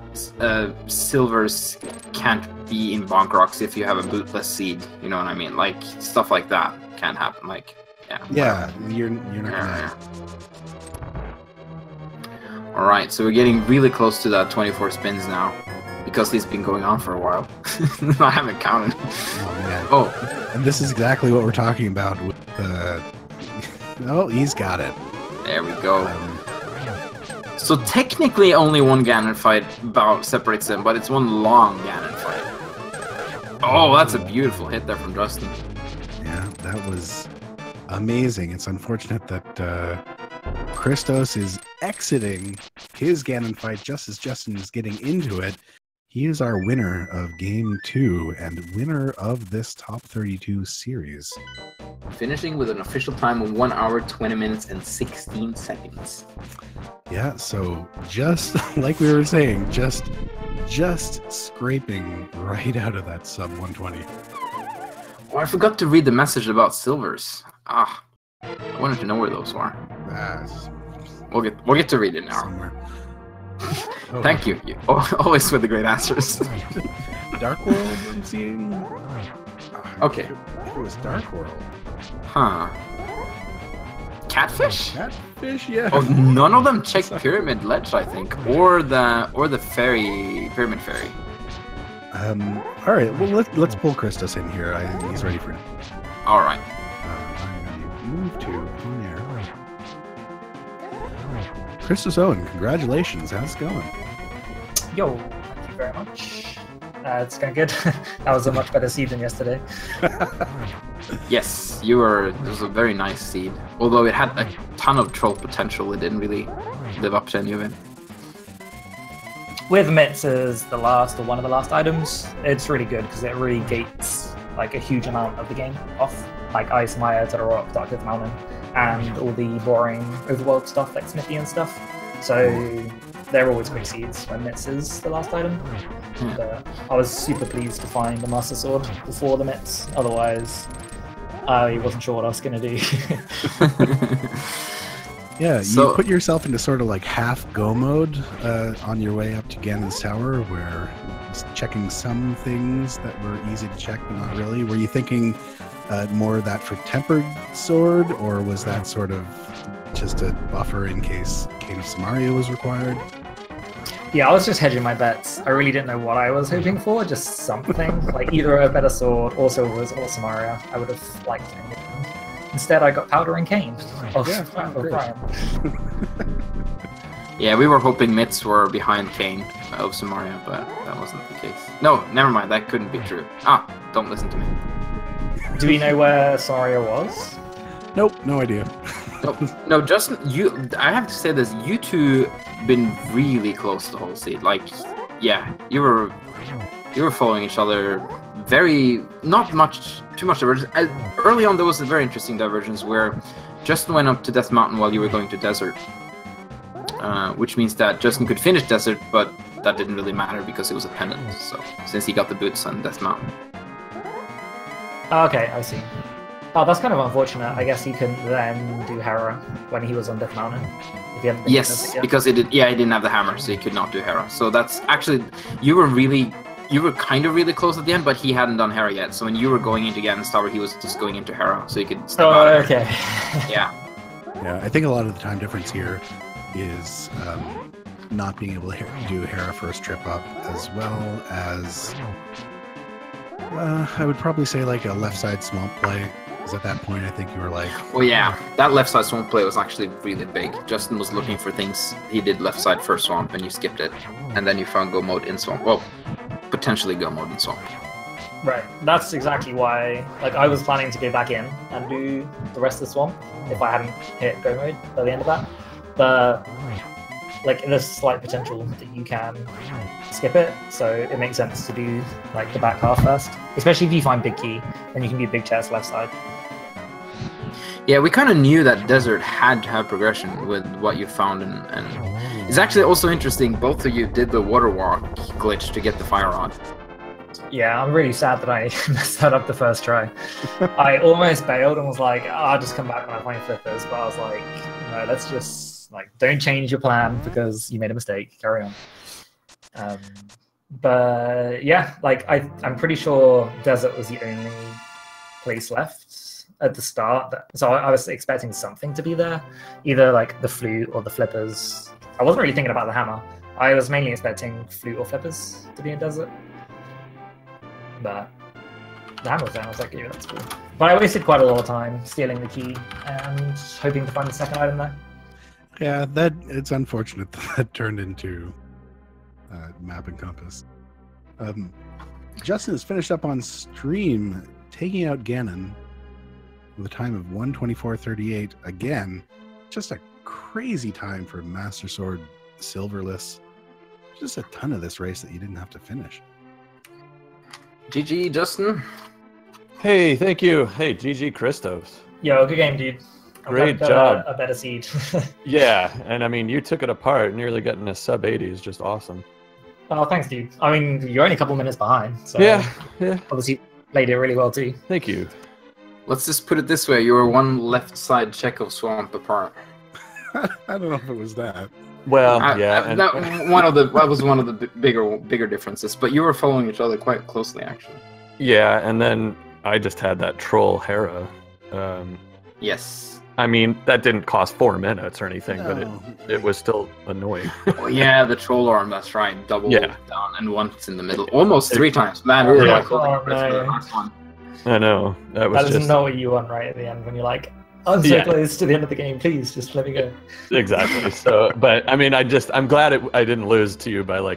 silvers can't be in Bonk Rocks if you have a bootless seed. You know what I mean? Like stuff like that can't happen. Like yeah, you're not gonna. All right, so we're getting really close to that 24 spins now, because it's been going on for a while. I haven't counted. Oh man. Oh, and this is exactly what we're talking about with oh, he's got it. There we go. So technically only one Ganon fight separates them, but it's one long Ganon fight. Oh, that's a beautiful hit there from Justin. Yeah, that was amazing. It's unfortunate that Christos is exiting his Ganon fight just as Justin is getting into it. He is our winner of Game 2 and winner of this Top 32 series. Finishing with an official time of 1 hour, 20 minutes, and 16 seconds. Yeah, so just like we were saying, just scraping right out of that sub 120. Oh, I forgot to read the message about silvers. Ah, I wanted to know where those were. We'll get to read it now. Somewhere. Oh. Thank you. Always with the great answers. Dark World, I'm seeing. Okay. It was Dark World. Huh. Catfish? Catfish, yeah. Oh, none of them checked Pyramid Ledge, I think, or the Pyramid Fairy. All right. Well, let's pull Christos in here. He's ready for it. All right. I'm gonna move to in there. ChristosOwen, congratulations. How's it going? Yo, thank you very much. It's going good. That was a much better seed than yesterday. Yes, it was a very nice seed. Although it had a ton of troll potential, it didn't really live up to any of it. With Mitts as the last, or one of the last items, it's really good because it really gates like a huge amount of the game off. Like Ice, Maya, to the Rock, Dark Earth Mountain, and all the boring overworld stuff like Smithy and stuff. So they're always quick seeds when Mitts is the last item. And, I was super pleased to find the Master Sword before the Mitts. Otherwise, I wasn't sure what I was going to do. Yeah, you put yourself into sort of like half go mode on your way up to Ganon's Tower, where just checking some things that were easy to check, but not really. Were you thinking more of that for Tempered Sword, or was that sort of just a buffer in case Cane of Samaria was required? Yeah, I was just hedging my bets. I really didn't know what I was hoping for, just something. Like either a better sword, or Silvers, or Samaria. I would have liked anything. Instead, I got Powder and Cane. Yeah, we were hoping Mitts were behind Cane of Samaria, but that wasn't the case. No, never mind, that couldn't be true. Ah, don't listen to me. Do we know where Samaria was? Nope, no idea. No, Justin, I have to say this, you two been really close the whole seed. Like, yeah, you were following each other very, not too much divergence. Early on, there was a very interesting divergence where Justin went up to Death Mountain while you were going to Desert, which means that Justin could finish Desert, but that didn't really matter because it was a pendant. So since he got the boots on Death Mountain. Okay, I see. Oh, that's kind of unfortunate. I guess he couldn't then do Hera when he was on Death Mountain. If he hadn't been because he didn't have the hammer, so he could not do Hera. So that's actually, you were kind of really close at the end, but he hadn't done Hera yet. So when you were going into Ganon's Tower, he was just going into Hera, so he could step out. Oh, okay. Yeah. Yeah, I think a lot of the time difference here is not being able to do Hera first trip up, as well as I would probably say like a left side swamp play. Because at that point, I think you were like... Oh yeah, that left side swamp play was actually really big. Justin was looking for things. He did left side first swamp, and you skipped it. And then you found go mode in swamp. Well, potentially go mode in swamp. Right, that's exactly why, like, I was planning to go back in and do the rest of the swamp if I hadn't hit go mode by the end of that. But, like, there's slight potential that you can skip it, so it makes sense to do, like, the back half first. Especially if you find big key, then you can be big chest left side. Yeah, we kind of knew that Desert had to have progression with what you found, and it's actually also interesting, both of you did the water walk glitch to get the fire rod. Yeah, I'm really sad that I messed that up the first try. I almost bailed and was like, I'll just come back when I find flippers, but I was like, no, let's just Like, don't change your plan because you made a mistake. Carry on. But yeah, like I'm pretty sure desert was the only place left at the start. So I was expecting something to be there, either like the flute or the flippers. I wasn't really thinking about the hammer. I was mainly expecting flute or flippers to be in desert. But the hammer was there. I was like, yeah, that's cool. But I wasted quite a lot of time stealing the key and hoping to find the second item there. Yeah, it's unfortunate that turned into map and compass. Justin has finished up on stream, taking out Ganon with a time of 1:24:38. Again, just a crazy time for Master Sword Silverless. Just a ton of this race that you didn't have to finish. GG, Justin. Hey, thank you. Hey, GG, Christos. Yo, good game, dude. Great job. A better seed. Yeah, and I mean, you took it apart. Nearly getting a sub 80 is just awesome. Oh, thanks, dude. I mean, you're only a couple minutes behind. So Yeah. obviously played it really well, too. Thank you. Let's just put it this way: you were one left side check of swamp apart. I don't know if it was that. Well, yeah. That was one of the bigger differences. But you were following each other quite closely, actually. Yeah, and then I just had that troll Hera. Yes. I mean, that didn't cost 4 minutes or anything, but No. it was still annoying. Oh, yeah, the troll arm. That's right. Double Yeah. down and once in the middle, almost 3 times. Man, really Yeah. like holding Oh, your breath for the no. last one. I know. That was That doesn't just... know what you want right at the end when you're like, I'm so Yeah. close to the end of the game, please, just let me go. Exactly. So, but I mean, I'm glad I didn't lose to you by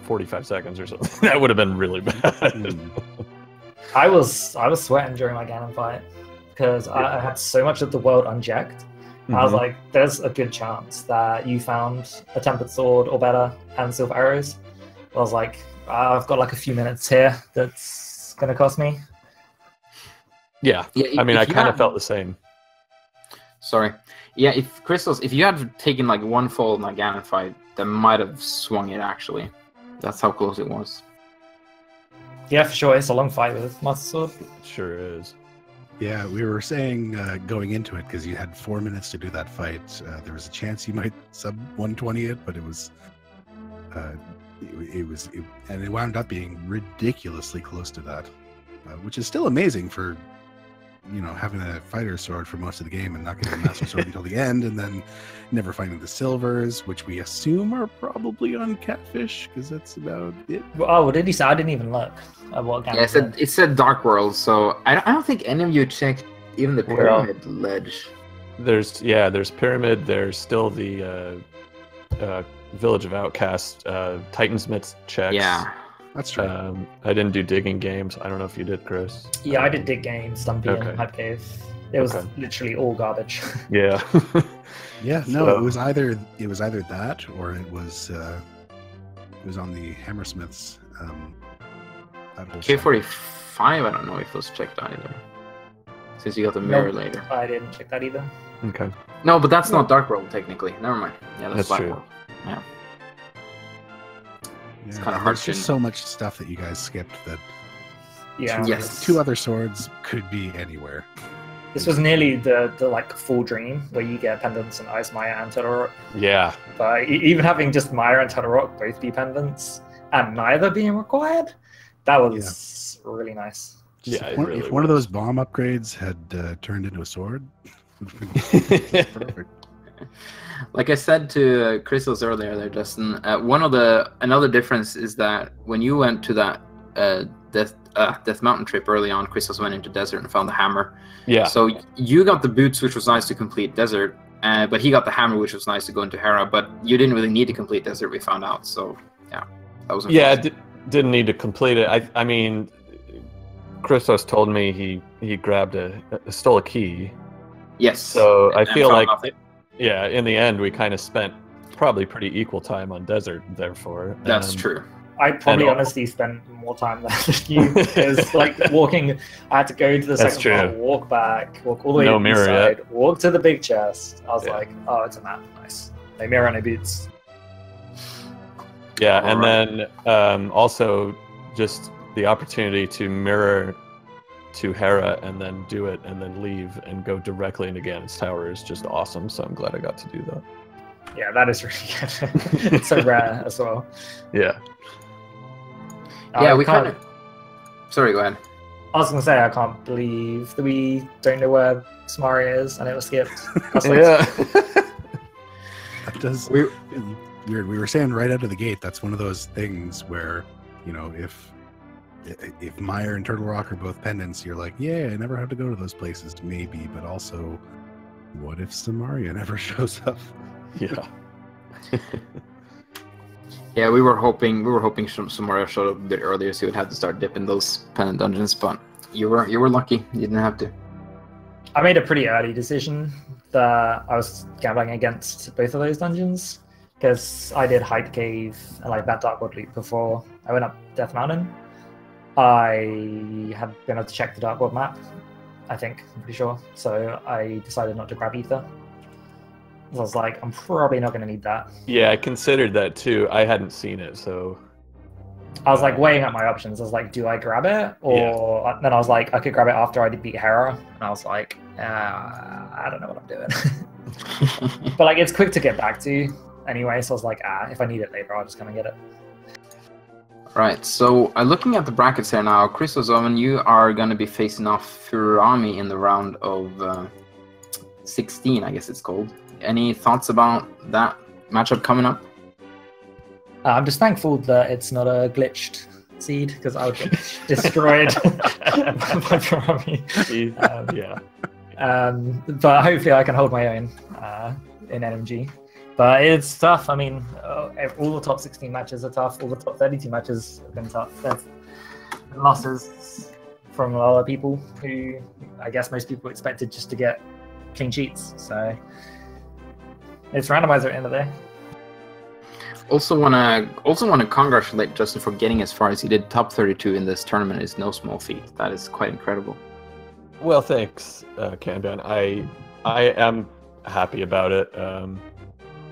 45 seconds or something. That would have been really bad. I was sweating during my Ganon fight because I had so much of the world unchecked. I was like, there's a good chance that you found a tempered sword or better and silver arrows. I was like, I've got like a few minutes here that's going to cost me. Yeah. I mean, I kind of felt the same. Sorry. Yeah, if you had taken like one fall in that Ganon fight, that might have swung it actually. That's how close it was. Yeah, for sure. It's a long fight with Master Sword. It sure is. Yeah, we were saying going into it, because you had 4 minutes to do that fight, there was a chance you might sub 120 it, but it was, and it wound up being ridiculously close to that, which is still amazing for, having a fighter sword for most of the game and not getting a master sword until the end, and then never finding the silvers, which we assume are probably on Catfish, because that's about it. Oh, what did he say? I didn't even look at what Ganon Yeah, it said Dark World, so I don't think any of you checked even the Pyramid Ledge. There's Pyramid. There's still the Village of Outcast, Titansmith's checks. Yeah. That's true. I didn't do digging games. I don't know if you did, Chris. Yeah, I did dig games, Stumpy, Okay. and Hype Cave. It was Okay. literally all garbage. Yeah. Yeah, no, So- it was either that or it was on the Hammersmiths. That whole stuff. K45, I don't know if those checked either. Since you got the mirror later. I didn't check that either. Okay. No, but that's not Dark World technically. Never mind. Yeah, That's Black true. World. Yeah. Yeah, kinda hard there's to- just so much stuff that you guys skipped that Yeah. Yes. 2 other swords could be anywhere. This was nearly the like full dream where you get pendants and Ice Maya and Todorok. Yeah. But even having just Maya and Todorok both be pendants and neither being required, that was really nice. Yeah, it If one, really if one of was. those bomb upgrades had turned into a sword, perfect. Like I said to Christos earlier there, Justin, another difference is that when you went to that Death Mountain trip early on, Christos went into desert and found the hammer. Yeah. So you got the boots, which was nice to complete desert, but he got the hammer, which was nice to go into Hera. But you didn't really need to complete desert, we found out. So yeah, that was Yeah, unfortunate. didn't need to complete it. I mean, Christos told me he grabbed stole a key. Yes. So I And feel found like, nothing. yeah, in the end, we kind of spent probably pretty equal time on desert, therefore. That's true. I probably And- honestly spent more time there than you. Because like walking, I had to go to the That's second true. part, walk back, walk all the way No to the mirror side, walk to the big chest. I was Yeah. like, oh, it's a map, nice. No mirror, no boots. Yeah, and Alright. then also just the opportunity to mirror to Hera and then do it and then leave and go directly into Ganon's tower is just awesome. So I'm glad I got to do that. Yeah, that is really good. It's so rare as well. Yeah. Yeah, we can't. kind of. Sorry, go ahead. I was gonna say I can't believe that we don't know where Samaria is and it was skipped. That's like, Yeah. That does weird. We were saying right out of the gate, that's one of those things where, you know, if Meyer and Turtle Rock are both pendants, you're like, yeah, I never have to go to those places, maybe. But also, what if Samaria never shows up? Yeah. Yeah, we were hoping Samaria showed up a bit earlier, so we'd have to start dipping those pendant dungeons. But you were lucky; you didn't have to. I made a pretty early decision that I was gambling against both of those dungeons because I did Hyde Cave and like that Dark World loop before I went up Death Mountain. I had been able to check the Dark World map, I think, I'm pretty sure. So I decided not to grab Ether. So I was like, I'm probably not going to need that. Yeah, I considered that too. I hadn't seen it, so I was like weighing up my options. I was like, do I grab it? Or then I was like, I could grab it after I beat Hera. And I was like, I don't know what I'm doing. But like, it's quick to get back to anyway. So I was like, if I need it later, I'll just come and get it. Right, so looking at the brackets here now, ChristosOwen, you are going to be facing off Furami in the round of 16, I guess it's called. Any thoughts about that matchup coming up? I'm just thankful that it's not a glitched seed because I would get destroyed by Furami. But hopefully I can hold my own in NMG. But it's tough. I mean, all the top 16 matches are tough. All the top 32 matches have been tough. There's losses from a lot of people who I guess most people expected just to get clean sheets. So it's randomizer at the end of the day. Also wanna congratulate Justin for getting as far as he did. Top 32 in this tournament is no small feat. That is quite incredible. Well, thanks, Kanban. I am happy about it.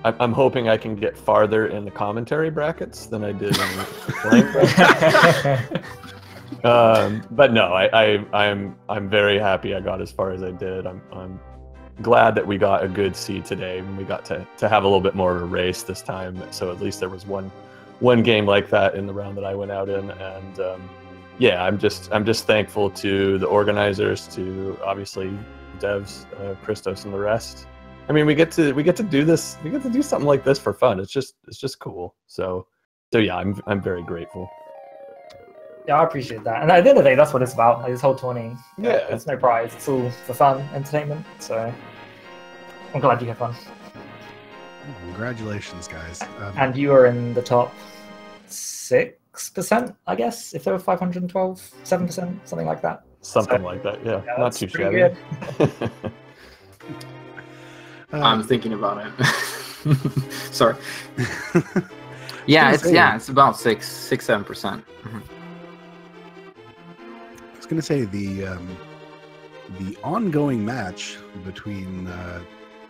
I'm hoping I can get farther in the commentary brackets than I did in the playing brackets. But no, I'm very happy I got as far as I did. I'm glad that we got a good seed today, and we got to have a little bit more of a race this time. So at least there was one game like that in the round that I went out in, and yeah, I'm just thankful to the organizers, to obviously devs, Christos, and the rest. I mean, we get to do this. We get to do something like this for fun. It's just cool. So yeah, I'm very grateful. Yeah, I appreciate that. And at the end of the day, that's what it's about. Like, this whole tourney. Yeah. It's no prize. It's all for fun, entertainment. So I'm glad you had fun. Congratulations, guys. And you were in the top 6%, I guess, if there were 512, 7%, something like that. Something like that, yeah. Not too shabby. Good. I'm thinking about it. Sorry. Yeah, it's about 6-7%. Mm-hmm. I was gonna say the ongoing match between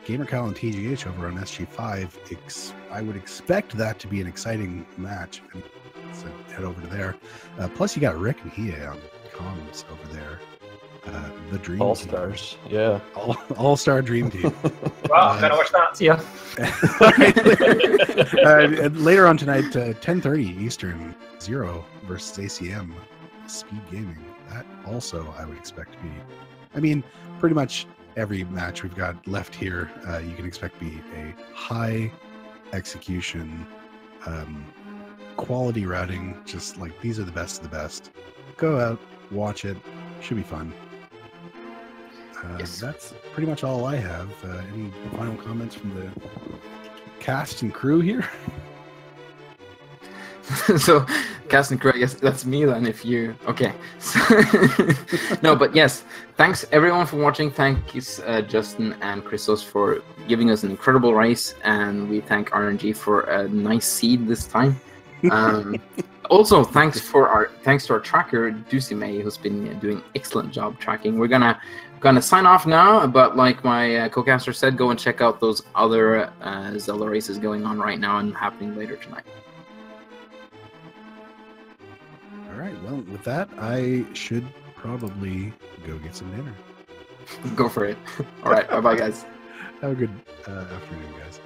GamerCal and TGH over on SG5. I would expect that to be an exciting match. So head over to there. Plus, you got Rick and Hiei on comms over there. The Dream All Team. Stars, yeah. All-Star Dream Team. Well, I'm gonna watch that. See ya. Later on tonight, 10:30 Eastern, Zero versus ACM Speed Gaming. That also I would expect to be. I mean, pretty much every match we've got left here, you can expect to be a high execution, quality routing. Just like these are the best of the best. Go out, watch it. Should be fun. Yes. That's pretty much all I have. Any final comments from the cast and crew here? So, cast and crew, I guess that's me then. If you okay, so, no, but yes, thanks everyone for watching. Thanks Justin and Christos for giving us an incredible race, and we thank RNG for a nice seed this time. Also, thanks to our tracker Dusime, who's been doing excellent job tracking. We're gonna sign off now, but like my co-caster said, go and check out those other Zelda races going on right now and happening later tonight. All right. Well, with that, I should probably go get some dinner. Go for it. All right. Bye-bye, guys. Have a good afternoon, guys.